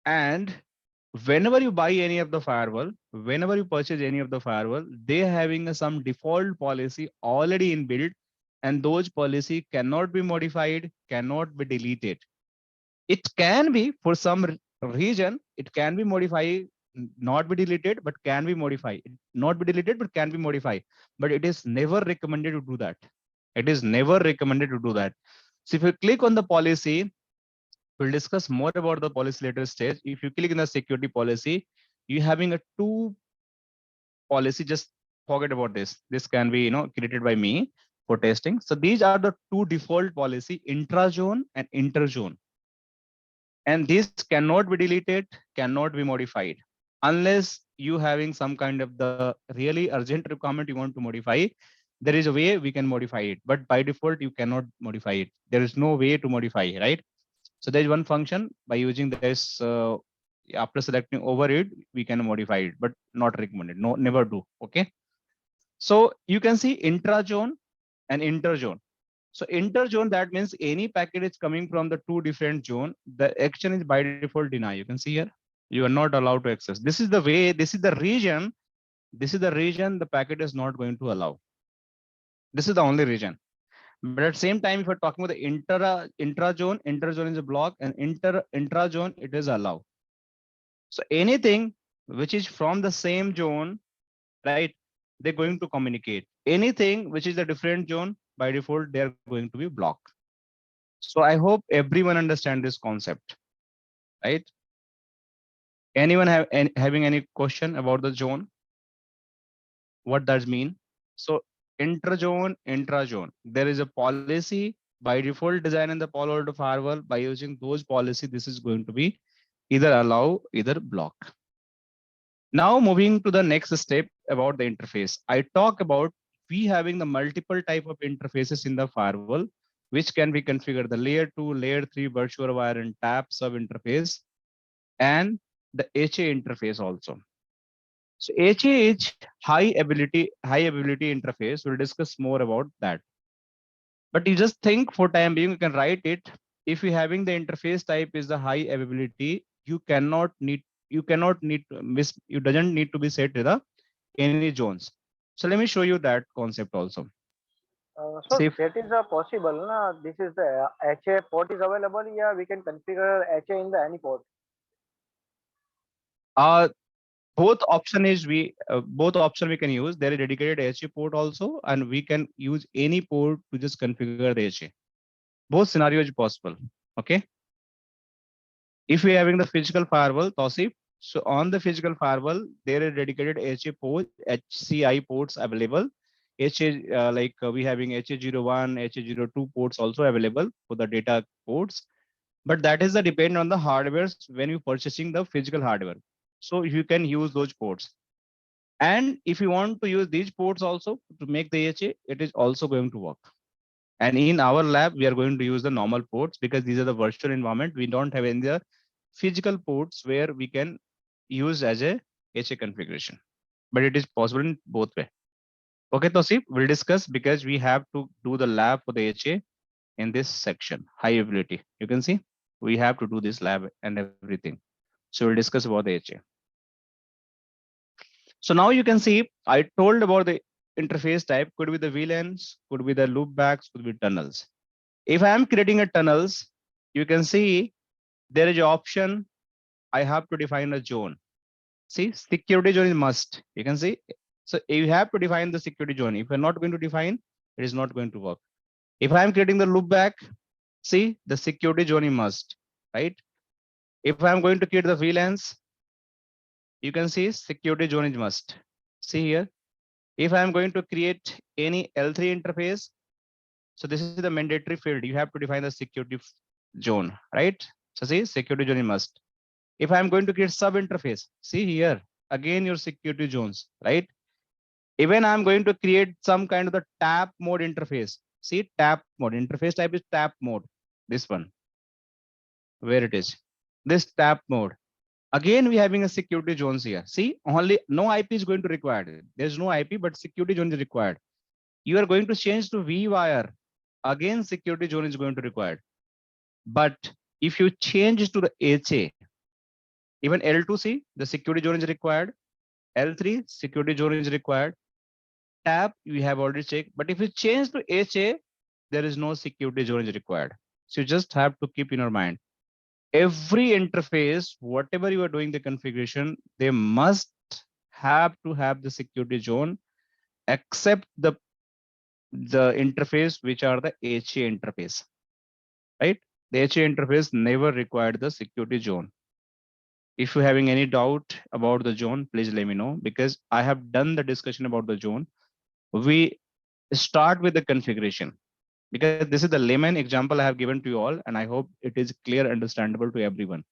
And whenever you buy any of the firewall, whenever you purchase any of the firewall, they having some default policy already inbuilt, and those policy cannot be modified, cannot be deleted. It can be for some reason, it can be modified, not be deleted, but can be modified. Not be deleted, but can be modified. But it is never recommended to do that. It is never recommended to do that. So if you click on the policy, we'll discuss more about the policy later stage. If you click in the security policy, you having a 2 policy, just forget about this. This can be created by me for testing. So these are the 2 default policy, intra-zone and inter-zone. And this cannot be deleted, cannot be modified unless you having some kind of the really urgent requirement you want to modify. There is a way we can modify it, but by default you cannot modify it. There is no way to modify, right? So there is one function by using this. After selecting override, we can modify it, but not recommended. No, never do. Okay. So you can see intra-zone and inter-zone. So inter-zone, that means any packet is coming from the 2 different zone. The action is by default deny. You can see here, you are not allowed to access. This is the way, this is the region. This is the region the packet is not going to allow. This is the only region. But at the same time, if you're talking about the intra-zone, inter-zone is a block, and intra-zone, it is allowed. So anything which is from the same zone, right, they're going to communicate. Anything which is a different zone, by default, they're going to be blocked. So I hope everyone understand this concept, right? Anyone having any question about the zone? What does mean? So intra-zone, intra-zone. There is a policy by default design in the Palo Alto Firewall. By using those policy, this is going to be either allow, either block. Now moving to the next step about the interface. I talk about we having the multiple type of interfaces in the firewall, which can be configured the layer 2, layer 3 virtual wire and tap sub interface, and the HA interface also. So HA is high ability interface. We'll discuss more about that. But you just think for time being, you can write it. If you having the interface type is the high availability, you cannot need you doesn't need to be set to the any zones. So let me show you that concept also. So See, that is possible. Na? This is the HA port is available. Yeah, we can configure HA in the any port. Both option we can use. There is dedicated HA port also, and we can use any port to just configure the HA. Both scenarios possible. Okay. If we are having the physical firewall, Tosif, so on the physical firewall, there are dedicated HA port, HCI ports available. HA we having HA01, HA02 ports also available for the data ports. But that is the depend on the hardware when you purchasing the physical hardware. So you can use those ports. And if you want to use these ports also to make the HA, it is also going to work. And in our lab, we are going to use the normal ports because these are the virtual environment. We don't have any physical ports where we can use as a HA configuration, but it is possible in both way. Okay, Tosif, we'll discuss because we have to do the lab for the HA in this section, high availability. You can see we have to do this lab and everything. So we'll discuss about the HA. So now you can see, I told about the interface type, could be the VLANs, could be the loopbacks, could be tunnels. If I am creating a tunnels, you can see there is an option. I have to define a zone. See, security zone is must. You can see. So you have to define the security zone. If you're not going to define, it is not going to work. If I'm creating the loopback, see the security zone is must, right? If I'm going to create the VLANs, you can see security zone is must. See here. If I'm going to create any L3 interface, so this is the mandatory field. You have to define the security zone, right? So see, security zone is must. If I'm going to create sub interface, see here, again your security zones, right? Even I'm going to create some kind of the tap mode interface. See, tap mode interface type is tap mode. This one, where it is, this tap mode. Again, we having a security zones here. See, only no IP is going to required. There's no IP, but security zone is required. You are going to change to vWire. Again, security zone is going to required. But if you change to the HA, even L2C, the security zone is required. L3, security zone is required. Tab, we have already checked. But if you change to HA, there is no security zone is required. So you just have to keep in your mind. Every interface, whatever you are doing the configuration, they must have to have the security zone, except the interface which are the HA interface, right? The HA interface never required the security zone. If you're having any doubt about the zone, please let me know, because I have done the discussion about the zone. We start with the configuration, because this is the layman example I have given to you all, and I hope it is clear, understandable to everyone.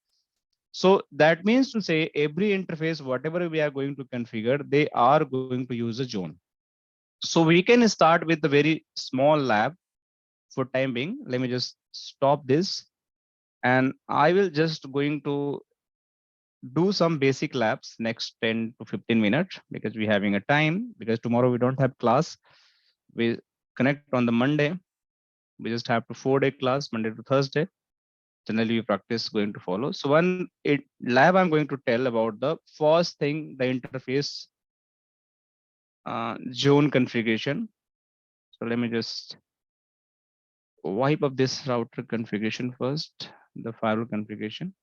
So that means to say every interface, whatever we are going to configure, they are going to use a zone. So we can start with the very small lab for time being. Let me just stop this, and I will just going to do some basic labs next 10 to 15 minutes because we're having a time, because tomorrow we don't have class. We connect on the Monday. We just have to 4-day class, Monday to Thursday. Generally, practice going to follow. So one lab I'm going to tell about the first thing, the interface zone configuration. So let me just wipe up this router configuration first, the firewall configuration.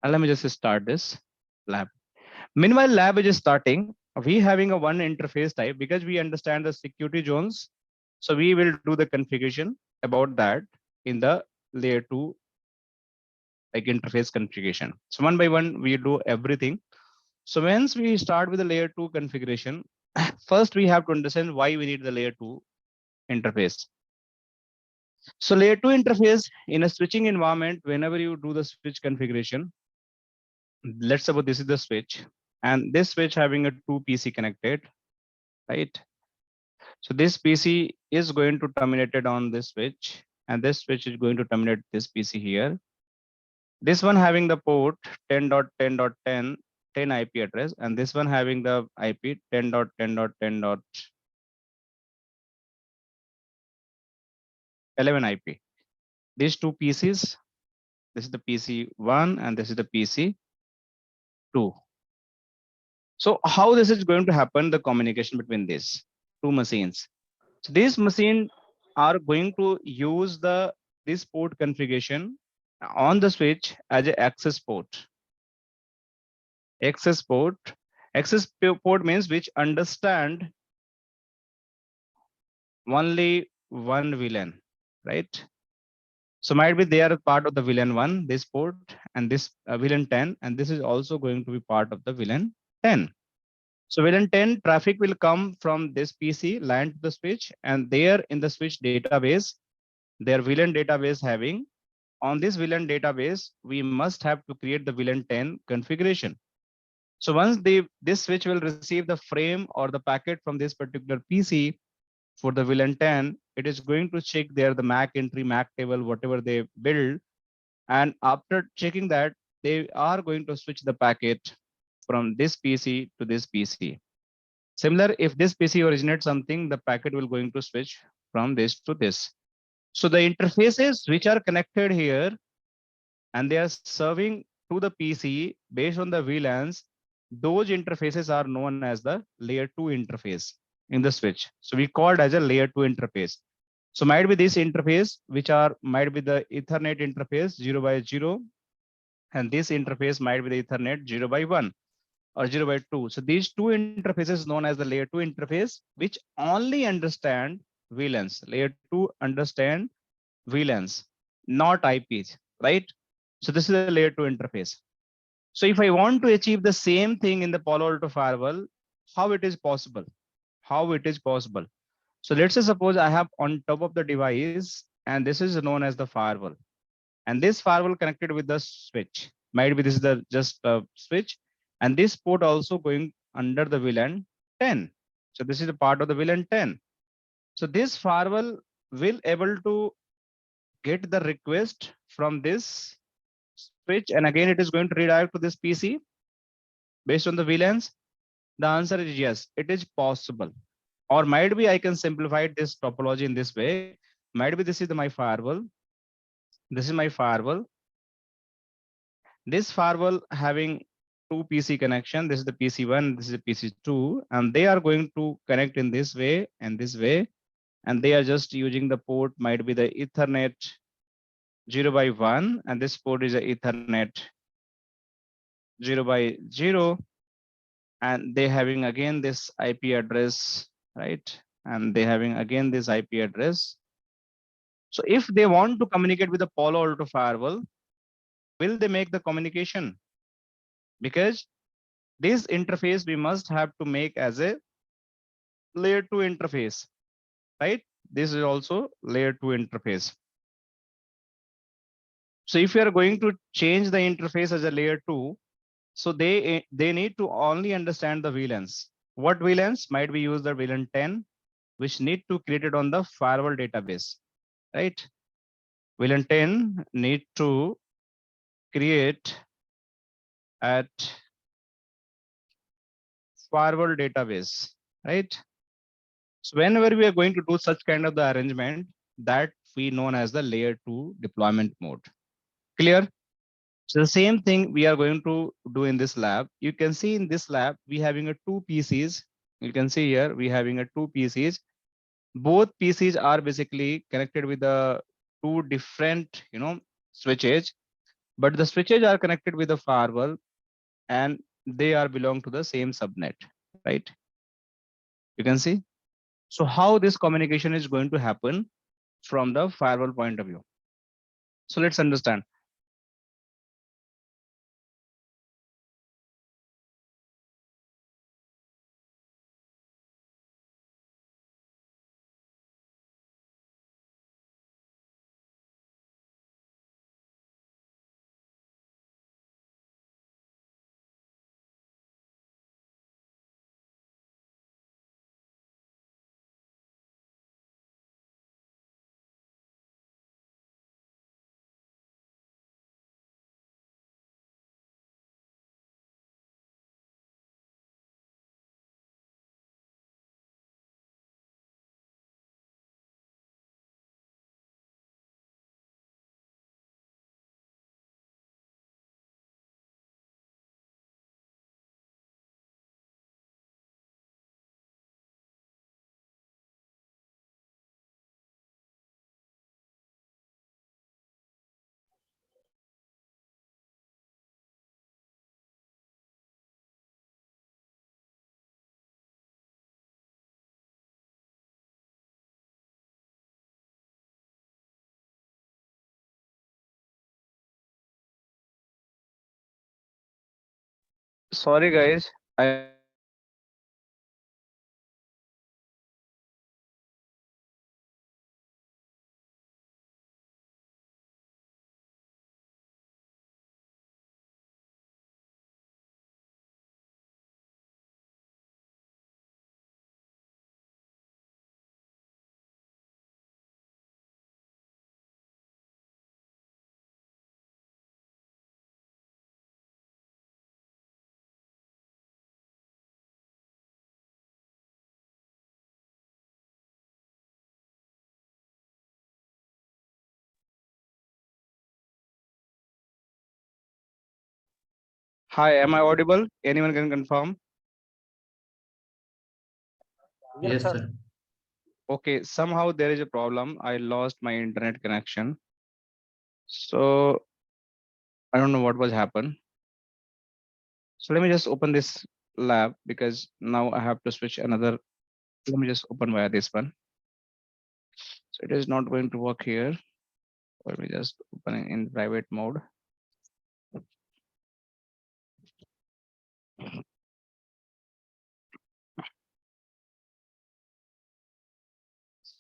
And let me just start this lab. Meanwhile, lab is starting. We having a one interface type because we understand the security zones. So we will do the configuration. about that in the layer 2 like interface configuration. So one by one, we do everything. So once we start with the layer 2 configuration, first we have to understand why we need the layer 2 interface. So layer 2 interface in a switching environment, whenever you do the switch configuration, let's suppose this is the switch and this switch having a 2 PC connected, right? So this PC is going to terminate it on this switch and this switch is going to terminate this PC here. This one having the port 10.10.10 10 IP address and this one having the IP 10.10.10.11 IP. These two PCs, this is the PC1 and this is the PC2. So how this is going to happen, the communication between these two machines. So these machines are going to use this port configuration on the switch as an access port. Access port means which understand only one VLAN, right? So might be they are part of the VLAN 1, this port and this VLAN 10, and this is also going to be part of the VLAN 10. So VLAN 10 traffic will come from this PC land to the switch, and there in the switch database, their VLAN database having on this VLAN database, we must have to create the VLAN 10 configuration. So once this switch will receive the frame or the packet from this particular PC for the VLAN 10, it is going to check there the MAC entry, MAC table, whatever they build. And after checking that, they are going to switch the packet from this PC to this PC. Similar, if this PC originates something, the packet will going to switch from this to this. So the interfaces which are connected here and they are serving to the PC based on the VLANs, those interfaces are known as the layer 2 interface in the switch. So we called as a layer 2 interface. So might be this interface, which might be the Ethernet interface 0 by 0, and this interface might be the Ethernet 0 by 1 or 0 by 2. So these two interfaces known as the layer 2 interface, which only understand VLANs. Layer 2 understand VLANs, not IPs, right? So this is a layer 2 interface. So if I want to achieve the same thing in the Palo Alto Firewall, how it is possible? How it is possible? So let's say suppose I have on top of the device, and this is known as the firewall. And this firewall connected with the switch. Might be this is the just a switch. And this port also going under the VLAN 10. So this is a part of the VLAN 10. So this firewall will able to get the request from this switch, and again it is going to redirect to this PC based on the VLANs. The answer is yes, it is possible. Or might be I can simplify this topology in this way. Might be this is my firewall. This is my firewall. This firewall having two PC connection. This is the PC1, this is the PC2, and they are going to connect in this way and this way. And they are just using the port, might be the Ethernet 0 by 1, and this port is a Ethernet 0 by 0. And they having again this IP address, right? And they having again this IP address. So if they want to communicate with the Palo Alto Firewall, will they make the communication? Because this interface we must have to make as a layer 2 interface, right? This is also layer 2 interface. So if you are going to change the interface as a layer 2, so they need to only understand the VLANs. What VLANs? Might be use the VLAN 10, which need to create it on the firewall database, right? VLAN 10 need to create at firewall database, right? So whenever we are going to do such kind of the arrangement, that we known as the layer 2 deployment mode. Clear? So the same thing we are going to do in this lab. You can see in this lab, we having a two PCs. You can see here, we having a two PCs. Both PCs are basically connected with the two different, switches, but the switches are connected with the firewall and they are belong to the same subnet, right? You can see. So how this communication is going to happen? from the firewall point of view. So let's understand. Sorry guys, I Hi, am I audible? Anyone can confirm? Yes, Yes, sir. sir. Okay, somehow there is a problem. I lost my internet connection. So I don't know what was happened. So let me just open this lab because now I have to switch another. Let me just open via this one. So it is not going to work here. Let me just open it in private mode.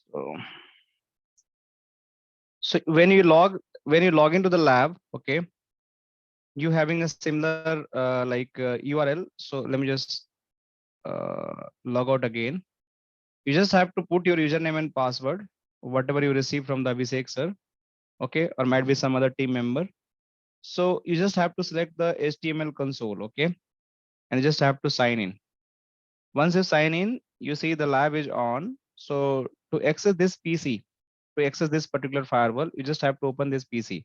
So, so when you log into the lab, okay, you having a similar URL. So let me just log out again. You just have to put your username and password, whatever you receive from the Abhishek sir, okay, or might be some other team member. So you just have to select the HTML console, okay, and you just have to sign in. Once you sign in, you see the lab is on. So to access this PC, to access this particular firewall, you just have to open this PC.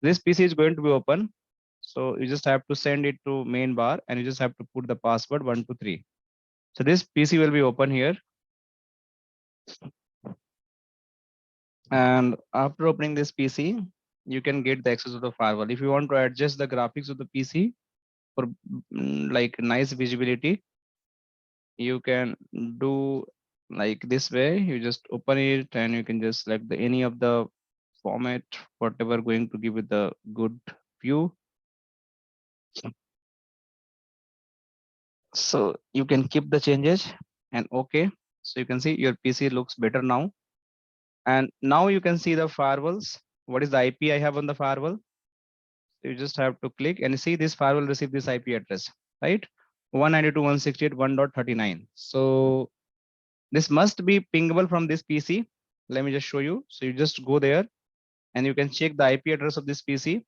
This PC is going to be open. So you just have to send it to main bar and you just have to put the password 123. So this PC will be open here. And after opening this PC, you can get the access of the firewall. If you want to adjust the graphics of the PC for like nice visibility, you can do like this way. You just open it and you can just select the any of the format, whatever going to give it the good view. So you can keep the changes and okay. So you can see your PC looks better now. And now you can see the firewalls. What is the IP I have on the firewall? You just have to click and see this firewall receive this IP address, right? 192.168.1.39. So this must be pingable from this PC. Let me just show you. So you just go there and you can check the IP address of this PC.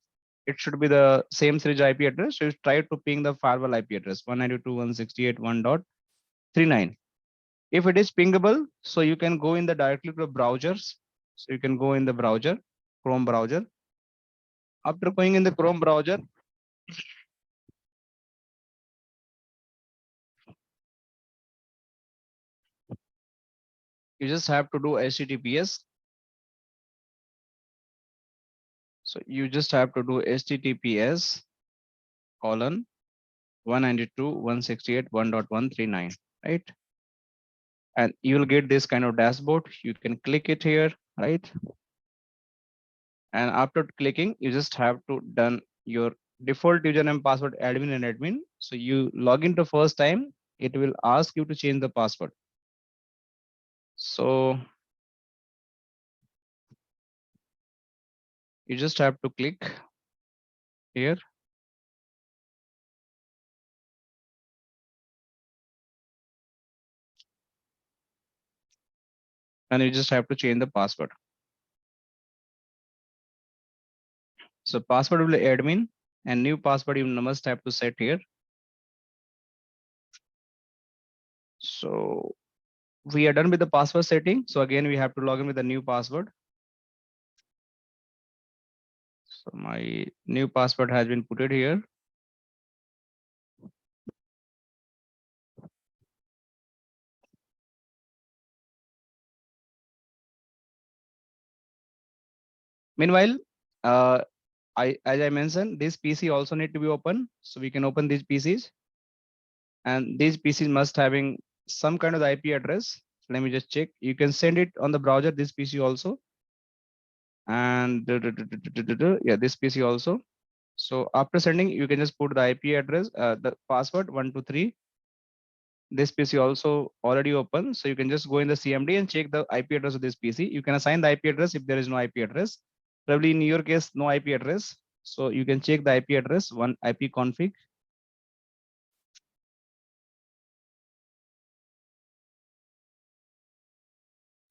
It should be the same series IP address. So you try to ping the firewall IP address 192.168.1.39. If it is pingable, so you can go in the directly to the browsers. So you can go in the browser, Chrome browser. After going in the Chrome browser, you just have to do HTTPS. So you just have to do HTTPS colon 192.168.1.139, right? And you will get this kind of dashboard. You can click it here right? And after clicking, you just have to done your default username, password, admin and admin. So you log in the first time, it will ask you to change the password. So you just have to click here. And you just have to change the password. So password will be admin and new password you must have to set here. So we are done with the password setting. So again, we have to log in with a new password. So my new password has been put it here. Meanwhile, as I mentioned, this PC also need to be open. So we can open these PCs, and these PCs must having some kind of IP address. Let me just check. You can send it on the browser, this PC also. And yeah, this PC also. So after sending, you can just put the IP address, the password 123. This PC also already open. So you can just go in the CMD and check the IP address of this PC. You can assign the IP address if there is no IP address. Probably in your case, no IP address. So you can check the IP address, one IP config.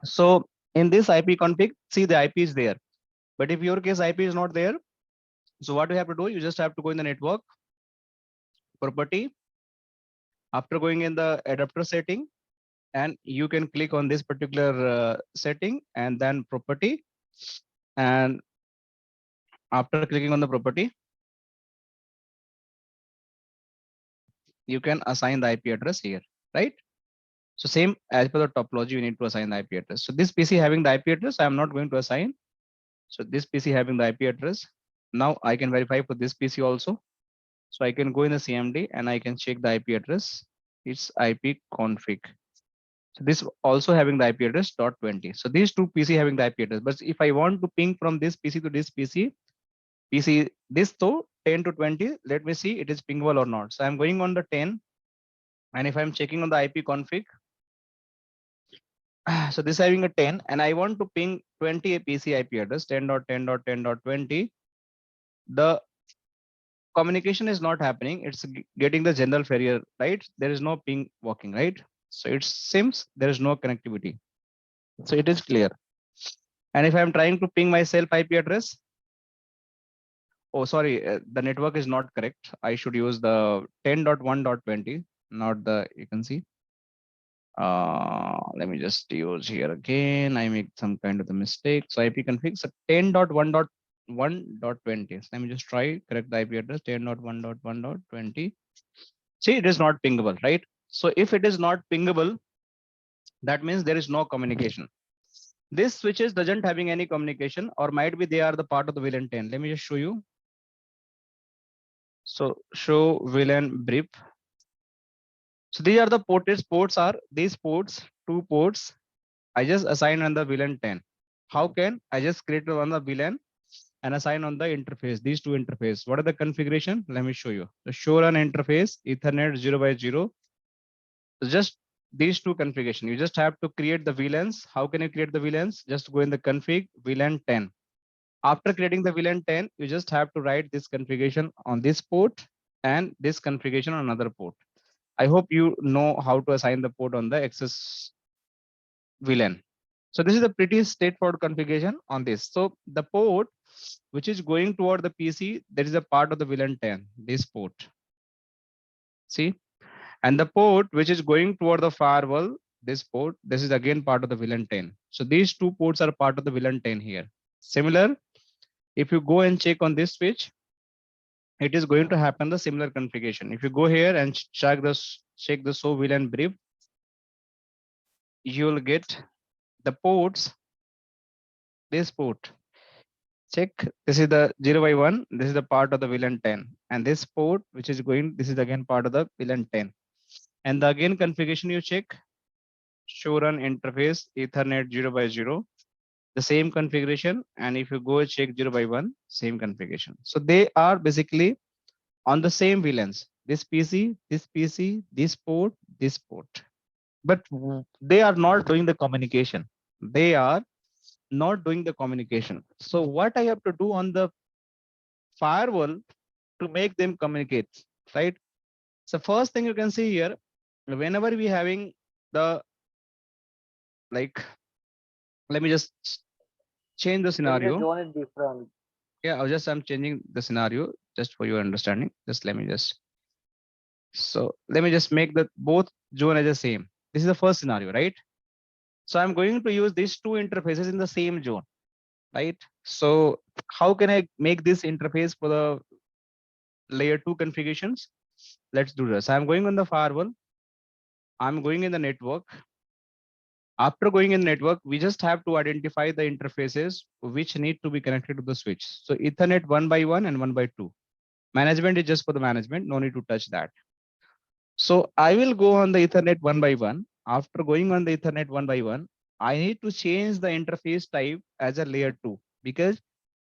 So in this IP config, see the IP is there. But if your case IP is not there, so what you have to do, you just have to go in the network property. After going in the adapter setting, and you can click on this particular setting and then property. And after clicking on the property, you can assign the IP address here, right? So same as per the topology, you need to assign the IP address. So this PC having the IP address, I am not going to assign. So this PC having the IP address. Now I can verify for this PC also. So I can go in the CMD and I can check the IP address. It's IP config. So this also having the IP address .20. So these two PC having the IP address. But if I want to ping from this PC to this PC, this though 10 to 20, let me see it is pingable or not. So I'm going on the 10. And if I'm checking on the IP config, so this having a 10 and I want to ping 20 PC IP address 10.10.10.20. The communication is not happening. It's getting the general failure, right? There is no ping working, right? So it seems there is no connectivity. So it is clear. And if I'm trying to ping myself IP address, oh, sorry, the network is not correct. I should use the 10.1.20, not the, you can see. Let me just use here again. I make some kind of the mistake. So IP config, so 10.1.1.20. So let me just try correct the IP address 10.1.1.20. See, it is not pingable, right? So if it is not pingable, that means there is no communication. This switches doesn't having any communication, or might be they are the part of the VLAN 10. Let me just show you. So show VLAN brief. So these are the ports are these ports, 2 ports. I just assign on the VLAN 10. How can I just create on the VLAN and assign on the interface, these 2 interface? What are the configuration? Let me show you. The show run interface, Ethernet 0x0. So just these 2 configuration. You just have to create the VLANs. How can you create the VLANs? Just go in the config VLAN 10. After creating the VLAN 10, you just have to write this configuration on this port and this configuration on another port. I hope you know how to assign the port on the access VLAN. So this is a pretty straightforward configuration on this. So the port which is going toward the PC, there is a part of the VLAN 10, this port. See, and the port which is going toward the firewall, this port, this is again part of the VLAN 10. So these 2 ports are part of the VLAN 10 here. Similar, if you go and check on this switch, it is going to happen the similar configuration. If you go here and check the show VLAN brief, you will get the ports, this port. Check, this is the 0x1, this is the part of the VLAN 10, and this port which is going, this is again part of the VLAN 10. And the again configuration you check, show run interface Ethernet 0x0. the same configuration. And if you go check 0 by 1, same configuration. So they are basically on the same VLANs. This PC, this port, this port. But they are not doing the communication. They are not doing the communication. So what I have to do on the firewall to make them communicate, right? So first thing you can see here, whenever we having the, like, let me just change the There is a scenario. zone is different. Yeah, I'm changing the scenario just for your understanding. Just let me just, so let me just make the both zone as the same. This is the first scenario, right? So I'm going to use these two interfaces in the same zone, right? So how can I make this interface for the layer 2 configurations? Let's do this. I'm going on the firewall. I'm going in the network. After going in network, we just have to identify the interfaces which need to be connected to the switch. So Ethernet 1 by 1 and 1 by 2. Management is just for the management. No need to touch that. So I will go on the Ethernet 1 by 1. After going on the Ethernet 1 by 1, I need to change the interface type as a layer 2 because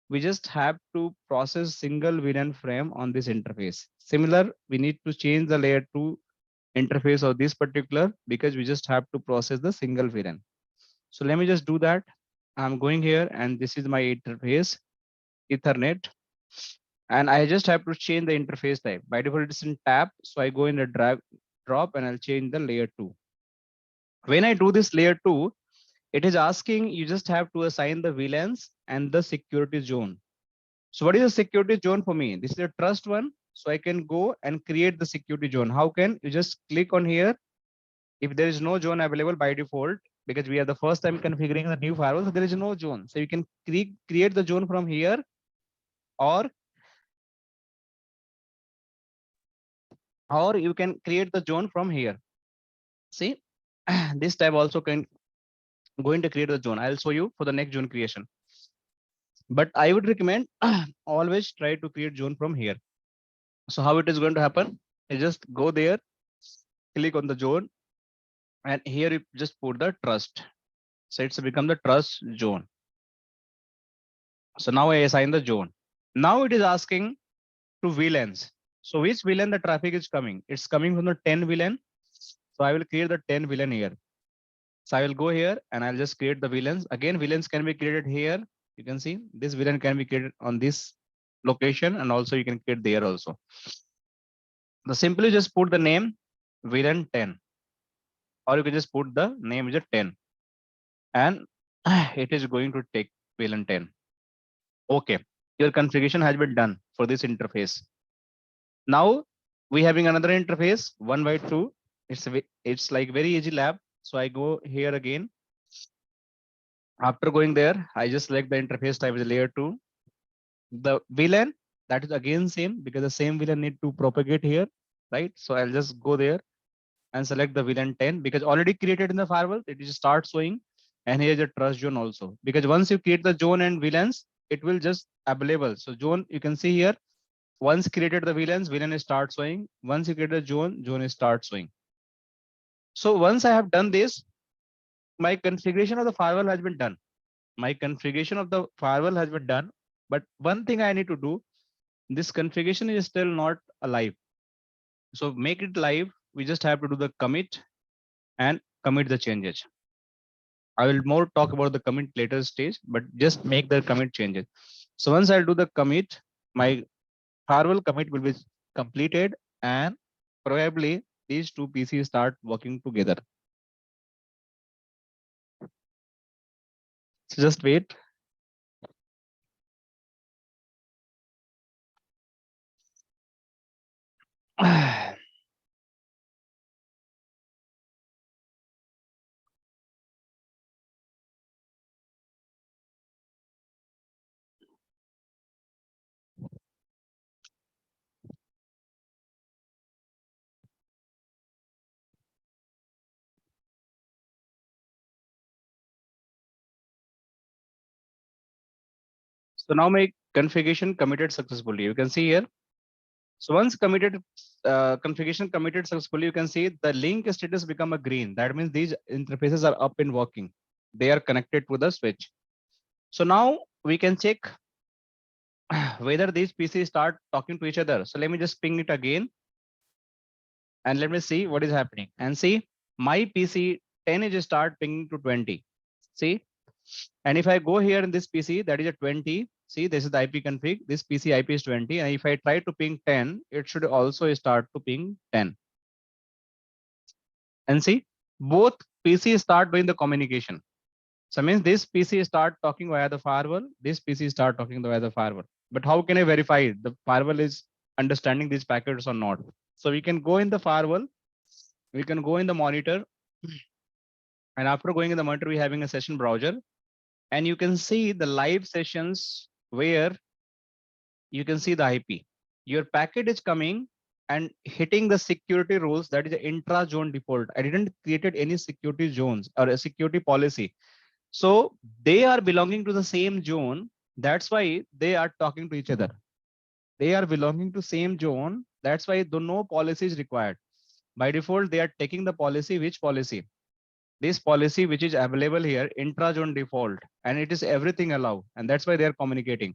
we just have to process single VLAN frame on this interface. Similar, we need to change the layer 2 interface of this particular because we just have to process the single VLAN. So let me just do that. I'm going here and this is my interface, Ethernet. And I just have to change the interface type. By default, it's in tab. So I go in the drop and I'll change the layer 2. When I do this layer 2, it is asking you just have to assign the VLANs and the security zone. So what is the security zone for me? This is a trust one. So I can go and create the security zone. How can you just click on here? If there is no zone available by default, because we are the first time configuring the new firewall, so there is no zone. So you can create the zone from here, or you can create the zone from here. See, this tab also can going to create the zone. I'll show you for the next zone creation. But I would recommend always try to create zone from here. So how it is going to happen? You just go there, click on the zone, and here you just put the trust. So it's become the trust zone. So now I assign the zone. Now it is asking to VLANs. So which VLAN the traffic is coming? It's coming from the 10 VLAN. So I will create the 10 VLAN here. So I will go here and I'll just create the VLANs. Again, VLANs can be created here. You can see this VLAN can be created on this location, and also you can create there also. The simply just put the name VLAN 10, or you can just put the name is a 10, and it is going to take VLAN 10. Okay, your configuration has been done for this interface. Now we having another interface 1 by 2. It's like very easy lab. So I go here again. After going there, I just select the interface type as layer 2. The VLAN, that is again same because the same VLAN need to propagate here, right? So I'll just go there and select the VLAN 10 because already created in the firewall, it will start showing. And here's a trust zone also, because once you create the zone and VLANs, it will just available. So zone, you can see here, once created the VLANs, VLAN starts showing. Once you create the zone, zone starts showing. So once I have done this, my configuration of the firewall has been done. My configuration of the firewall has been done. But one thing I need to do, this configuration is still not alive. So make it live. We just have to do the commit and commit the changes. I will more talk about the commit later stage, but just make the commit changes. So once I do the commit, my firewall commit will be completed, and probably these two PCs start working together. So just wait. So now my configuration committed successfully. You can see here. So once committed, configuration committed successfully, you can see the link status become a green. That means these interfaces are up and working. They are connected to the switch. So now we can check whether these PCs start talking to each other. So let me just ping it again. And let me see what is happening. And see, my PC 10 is start pinging to 20. See, and if I go here in this PC, that is a 20. See, this is the IP config. This PC IP is 20. And if I try to ping 10, it should also start to ping 10. And see, both PC start doing the communication. So means this PC start talking via the firewall. This PC start talking via the firewall. But how can I verify the firewall is understanding these packets or not? So we can go in the firewall. We can go in the monitor. And after going in the monitor, we're having a session browser. And you can see the live sessions where you can see the IP. Your packet is coming and hitting the security rules, that is the intra-zone default. I didn't created any security zones or a security policy. So they are belonging to the same zone. That's why they are talking to each other. They are belonging to same zone. That's why no policy is required. By default, they are taking the policy. Which policy? This policy which is available here, intra-zone default, and it is everything allowed. And that's why they are communicating.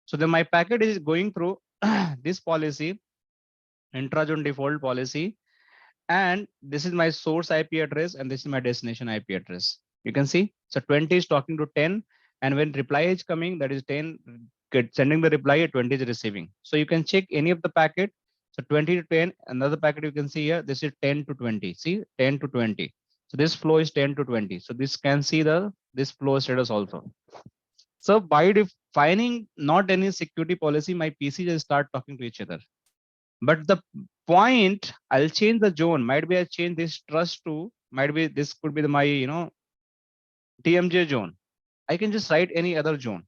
So then my packet is going through this policy, intra-zone default policy. And this is my source IP address and this is my destination IP address. You can see, so 20 is talking to 10, and when reply is coming, that is 10 sending the reply, 20 is receiving. So you can check any of the packet. So 20 to 10, another packet you can see here, this is 10 to 20. See, 10 to 20. So this flow is 10 to 20. So this can see this flow status also. So by defining not any security policy, my PC just start talking to each other. But the point, I'll change the zone. Might be I change this trust to, might be this could be my, DMZ zone. I can just write any other zone.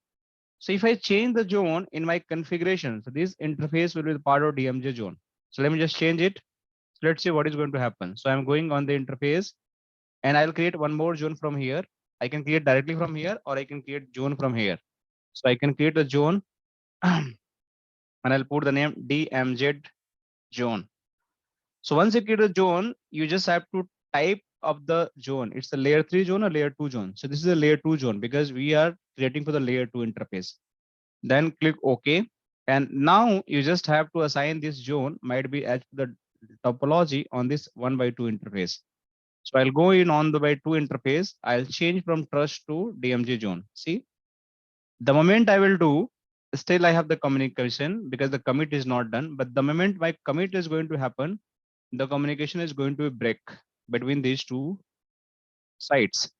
So if I change the zone in my configuration, so this interface will be part of DMZ zone. So let me just change it. So let's see what is going to happen. So I'm going on the interface and I'll create one more zone from here. I can create directly from here or I can create zone from here. So I can create a zone and I'll put the name DMZ zone. So once you create a zone, you just have to type of the zone. It's a layer 3 zone or layer 2 zone. So this is a layer 2 zone because we are creating for the layer 2 interface. Then click OK. And now you just have to assign this zone might be as the topology on this 1x2 interface. So I'll go in on the by 2 interface. I'll change from trust to DMZ zone. See, the moment I will do, still I have the communication because the commit is not done. But the moment my commit is going to happen, the communication is going to break between these two sites.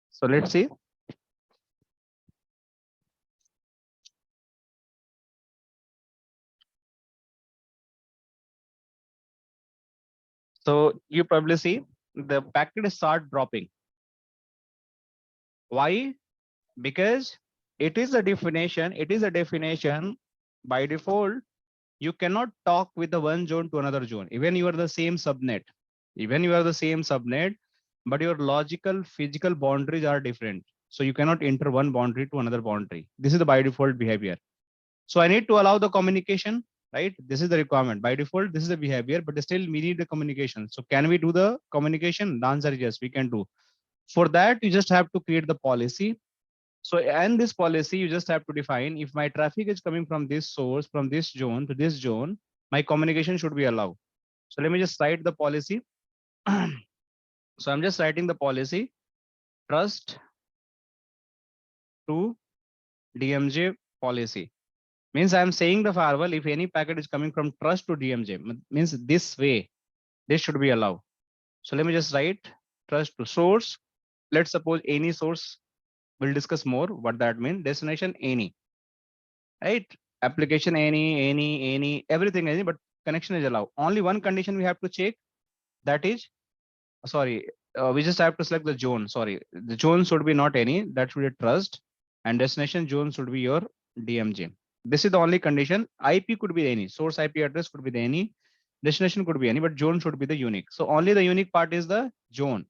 So let's see. So you probably see the packet start dropping. Why? Because it is a definition. It is a definition by default. You cannot talk with the one zone to another zone. Even you are the same subnet. Even you are the same subnet, but your logical physical boundaries are different. So you cannot enter one boundary to another boundary. This is the by default behavior. So I need to allow the communication, right? This is the requirement. By default, this is the behavior, but still we need the communication. So can we do the communication? The answer is yes, we can do. For that, you just have to create the policy. So and this policy, you just have to define if my traffic is coming from this source, from this zone to this zone, my communication should be allowed. So let me just write the policy. So I'm just writing the policy, trust to DMZ policy. Means I'm saying the firewall, if any packet is coming from trust to DMZ, means this way, this should be allowed. So let me just write trust to source. Let's suppose any source. We'll discuss more what that means. Destination any, right? Application any, everything any, but connection is allowed. Only one condition we have to check. That is, sorry, we just have to select the zone. Sorry, the zone should be not any. That should be trust, and destination zone should be your DMZ. This is the only condition. IP could be any. Source IP address could be the any. Destination could be any, but zone should be the unique. So only the unique part is the zone.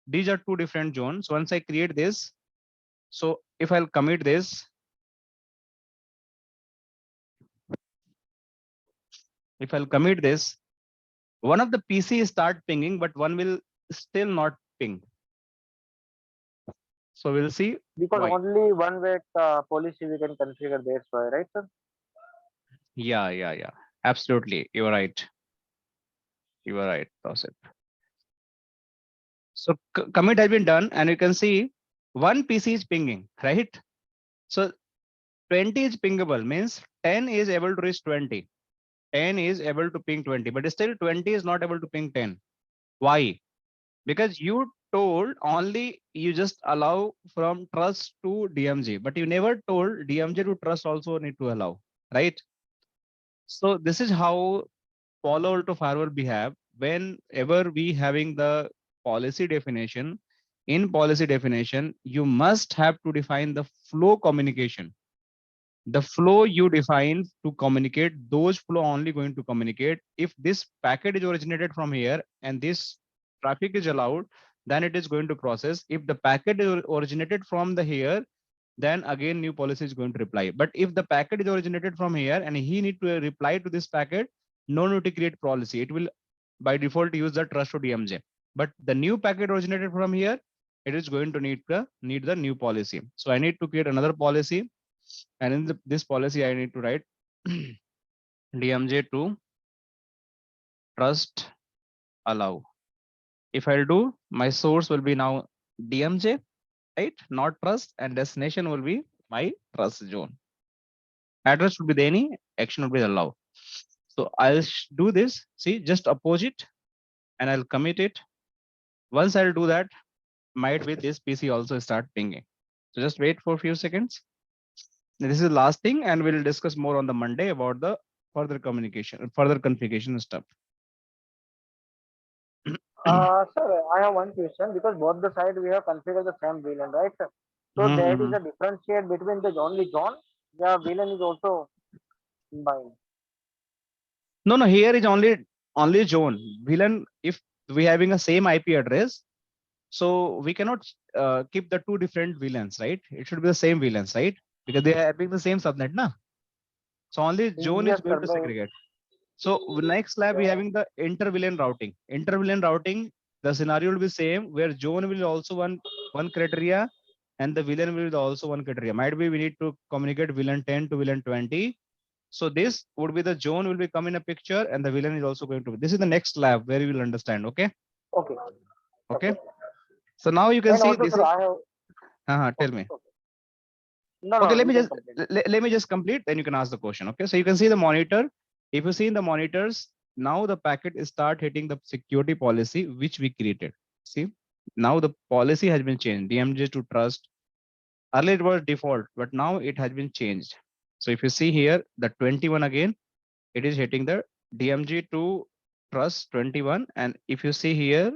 These are two different zones. So once I create this, so if I'll commit this, one of the PC start pinging, but one will still not ping. So we'll see Because why. only one way policy we can configure. That's why, right, sir? Yeah. Absolutely. You are right. You are right, Tausif. So commit has been done, and you can see one PC is pinging, right? So 20 is pingable, means 10 is able to reach 20. 10 is able to ping 20, but still 20 is not able to ping 10. Why? Because you told only you just allow from trust to DMG, but you never told DMG to trust also need to allow, right? So this is how Palo Alto Firewall behave whenever we having the policy definition. In policy definition, you must have to define the flow communication. The flow you define to communicate, those flow only going to communicate. If this packet is originated from here and this traffic is allowed, then it is going to process. If the packet is originated from the here, then again new policy is going to reply. But if the packet is originated from here and he need to reply to this packet, no need to create policy. It will by default use the trust to DMJ. But the new packet originated from here, it is going to need the new policy. So I need to create another policy, and in this policy I need to write DMJ to trust allow. If I'll do, my source will be now DMJ, right? Not trust, and destination will be my trust zone. Address will be the any, action will be the allow. So I'll do this. See, just oppose it, and I'll commit it. Once I'll do that, might be this PC also start pinging. So just wait for a few seconds. This is the last thing, and we'll discuss more on the Monday about the further communication, further configuration stuff. Sir, I have one question because both the side we have configured the same VLAN, right, sir? So there is a differentiate between the only zone. Yeah, VLAN is also combined. No, here is only zone. VLAN, if we having a same IP address, so we cannot keep the two different VLANs, right? It should be the same VLANs, right? Because they are having the same subnet, na? So only zone is Yes, going sir. to segregate. So next lab we having the inter-VLAN routing. Inter-VLAN routing, the scenario will be same where zone will also one criteria and the VLAN will be also one criteria. Might be we need to communicate VLAN 10 to VLAN 20. So this would be the zone will be come in a picture and the VLAN is also going to be. This is the next lab where you will understand. Okay. Okay. Okay. So now you can And see also, this sir, is. I have. Tell Okay, me. okay. No, Okay, no, let you me can just complete. let me just complete. Then you can ask the question. Okay. So you can see the monitor. If you see in the monitors, now the packet start hitting the security policy which we created. See, now the policy has been changed. DMJ to trust. Earlier it was default, but now it has been changed. So if you see here, the 21 again, it is hitting the DMG to trust 21. And if you see here,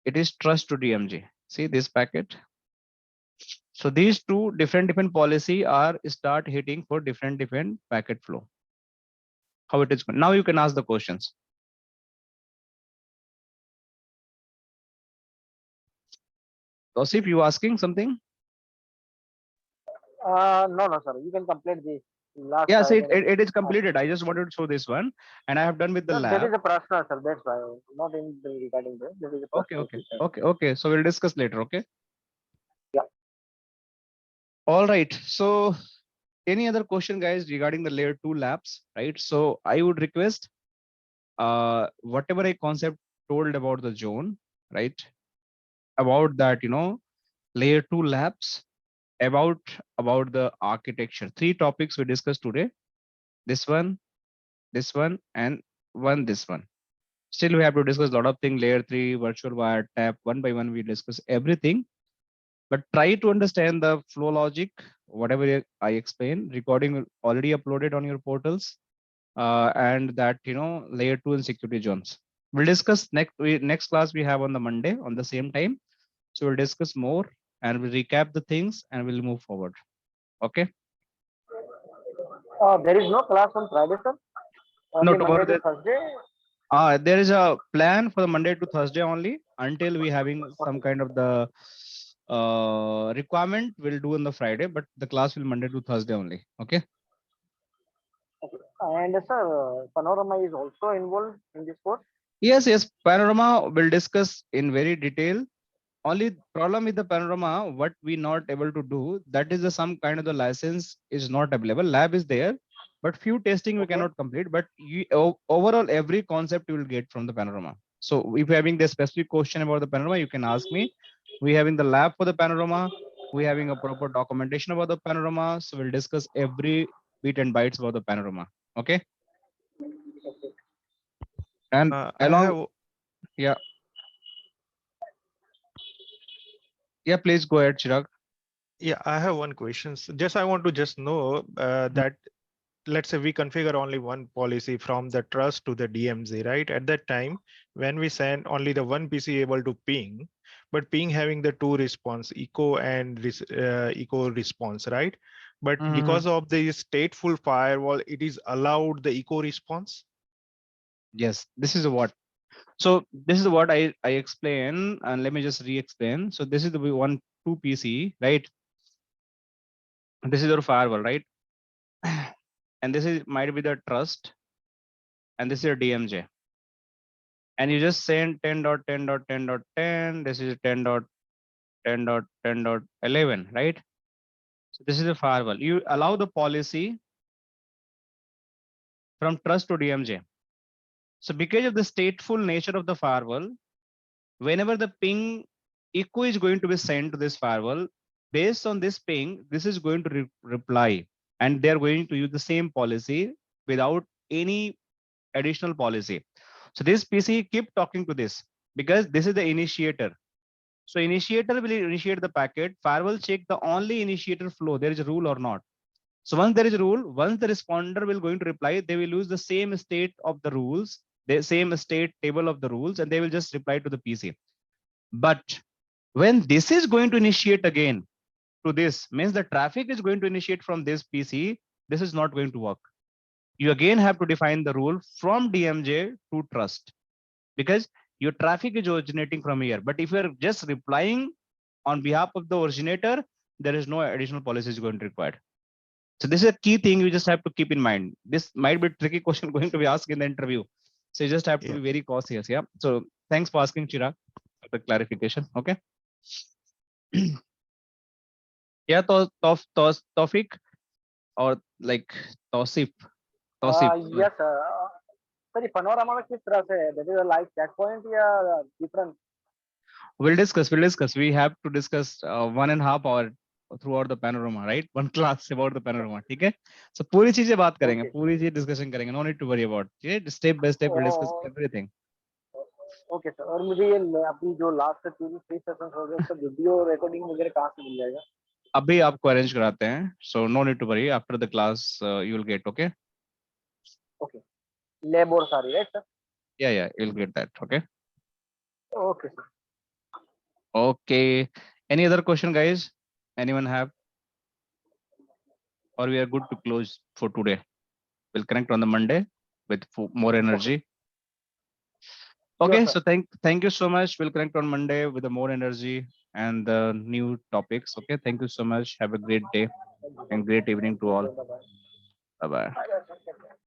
it is trust to DMG. See this packet. So these two different policy are start hitting for different packet flow. How it is going. Now you can ask the questions. Tosif, you asking something? No, no, sir. You can complete this last. Yeah, I see, can it is ask. completed. I just wanted to show this one, and I have done with the No, that lab. is a personal, sir. That's why. Not in the regarding this. This is a personal question. Okay. So we'll discuss later. Okay. Yeah. All right. So any other question, guys, regarding the layer 2 labs, right? So I would request whatever a concept told about the zone, right? About that, layer 2 labs, about the architecture. 3 topics we discussed today. This one, and this one. Still we have to discuss a lot of things. Layer 3, virtual wire, tap, one by one we discuss everything. But try to understand the flow logic, whatever I explained. Recording already uploaded on your portals, and that layer 2 and security zones. We'll discuss next class we have on the Monday on the same time. So we'll discuss more and we'll recap the things and we'll move forward. Okay. There is no class on Friday, sir. No, Only Monday tomorrow to Thursday. there is a plan for the Monday to Thursday only until we having some kind of the requirement we'll do on the Friday, but the class will Monday to Thursday only. Okay. Okay. And sir, Panorama is also involved in this course. Yes. Panorama will discuss in very detail Only problem with the panorama, what we not able to do, that is the some kind of the license is not available. Lab is there, but few testing we Okay. cannot complete. But you, overall, every concept you will get from the panorama. So if you're having the specific question about the panorama, you can ask me. We having the lab for the panorama. We having a proper documentation about the panorama. So we'll discuss every bit and bytes about the panorama. Okay. And I along, have yeah, yeah. Please go ahead, Chirag. I have one question. Just I want to just know that let's say we configure only one policy from the trust to the DMZ, right? At that time, when we send only the one PC able to ping, but ping having the two response, echo and echo response, right? But because of the stateful firewall, it is allowed the echo response. Yes, this is what. So this is what I explain, and let me just re-explain. So this is the one two PC, right? This is your firewall, right? And this is might be the trust, and this is your DMJ. And you just send 10.10.10.10. This is 10.10.10.11, right? So this is the firewall. You allow the policy from trust to DMJ. So because of the stateful nature of the firewall, whenever the ping echo is going to be sent to this firewall, based on this ping, this is going to reply, and they're going to use the same policy without any additional policy. So this PC keep talking to this because this is the initiator. So initiator will initiate the packet. Firewall check the only initiator flow. There is a rule or not. So once there is a rule, once the responder will going to reply, they will use the same state of the rules, the same state table of the rules, and they will just reply to the PC. But when this is going to initiate again to this, means the traffic is going to initiate from this PC, this is not going to work. You again have to define the rule from DMJ to trust, because your traffic is originating from here. But if you're just replying on behalf of the originator, there is no additional policies going to be required. So this is a key thing you just have to keep in mind. This might be a tricky question going to be asked in the interview. So you just have to be very cautious. Yeah. So thanks for asking, Chirag, for the clarification. Okay. Yeah, Tawfiq or like Tausif. Yes, sir ये panorama में किस तरह से है? That is a live checkpoint या different? We'll discuss. We have to discuss 1.5 hour throughout the panorama, right? One class about the panorama. ठीक है? So पूरी चीजें बात करेंगे, पूरी चीज discussion करेंगे. No need to worry about. Okay? Step by step, we'll discuss everything. Okay sir, और मुझे ये अभी जो लास्ट 3 सेशंस हो गए उसका वीडियो रिकॉर्डिंग वगैरह कहाँ से मिल जाएगा? अभी आपको अरेंज कराते हैं. So no need to worry. After the class, you will get. Okay? Okay. Lab और सारी, right sir? Yeah, you'll get that. Okay? Okay sir. Okay. Any other question, guys? Anyone have? Or we are good to close for today? We'll connect on the Monday with more energy. Okay, Sure, so thank you so much. We'll connect on Monday with the more energy and the new topics. Okay, thank you so much. Have a great day and great evening to all. Bye-bye. Bye bye. Bye-bye, sir.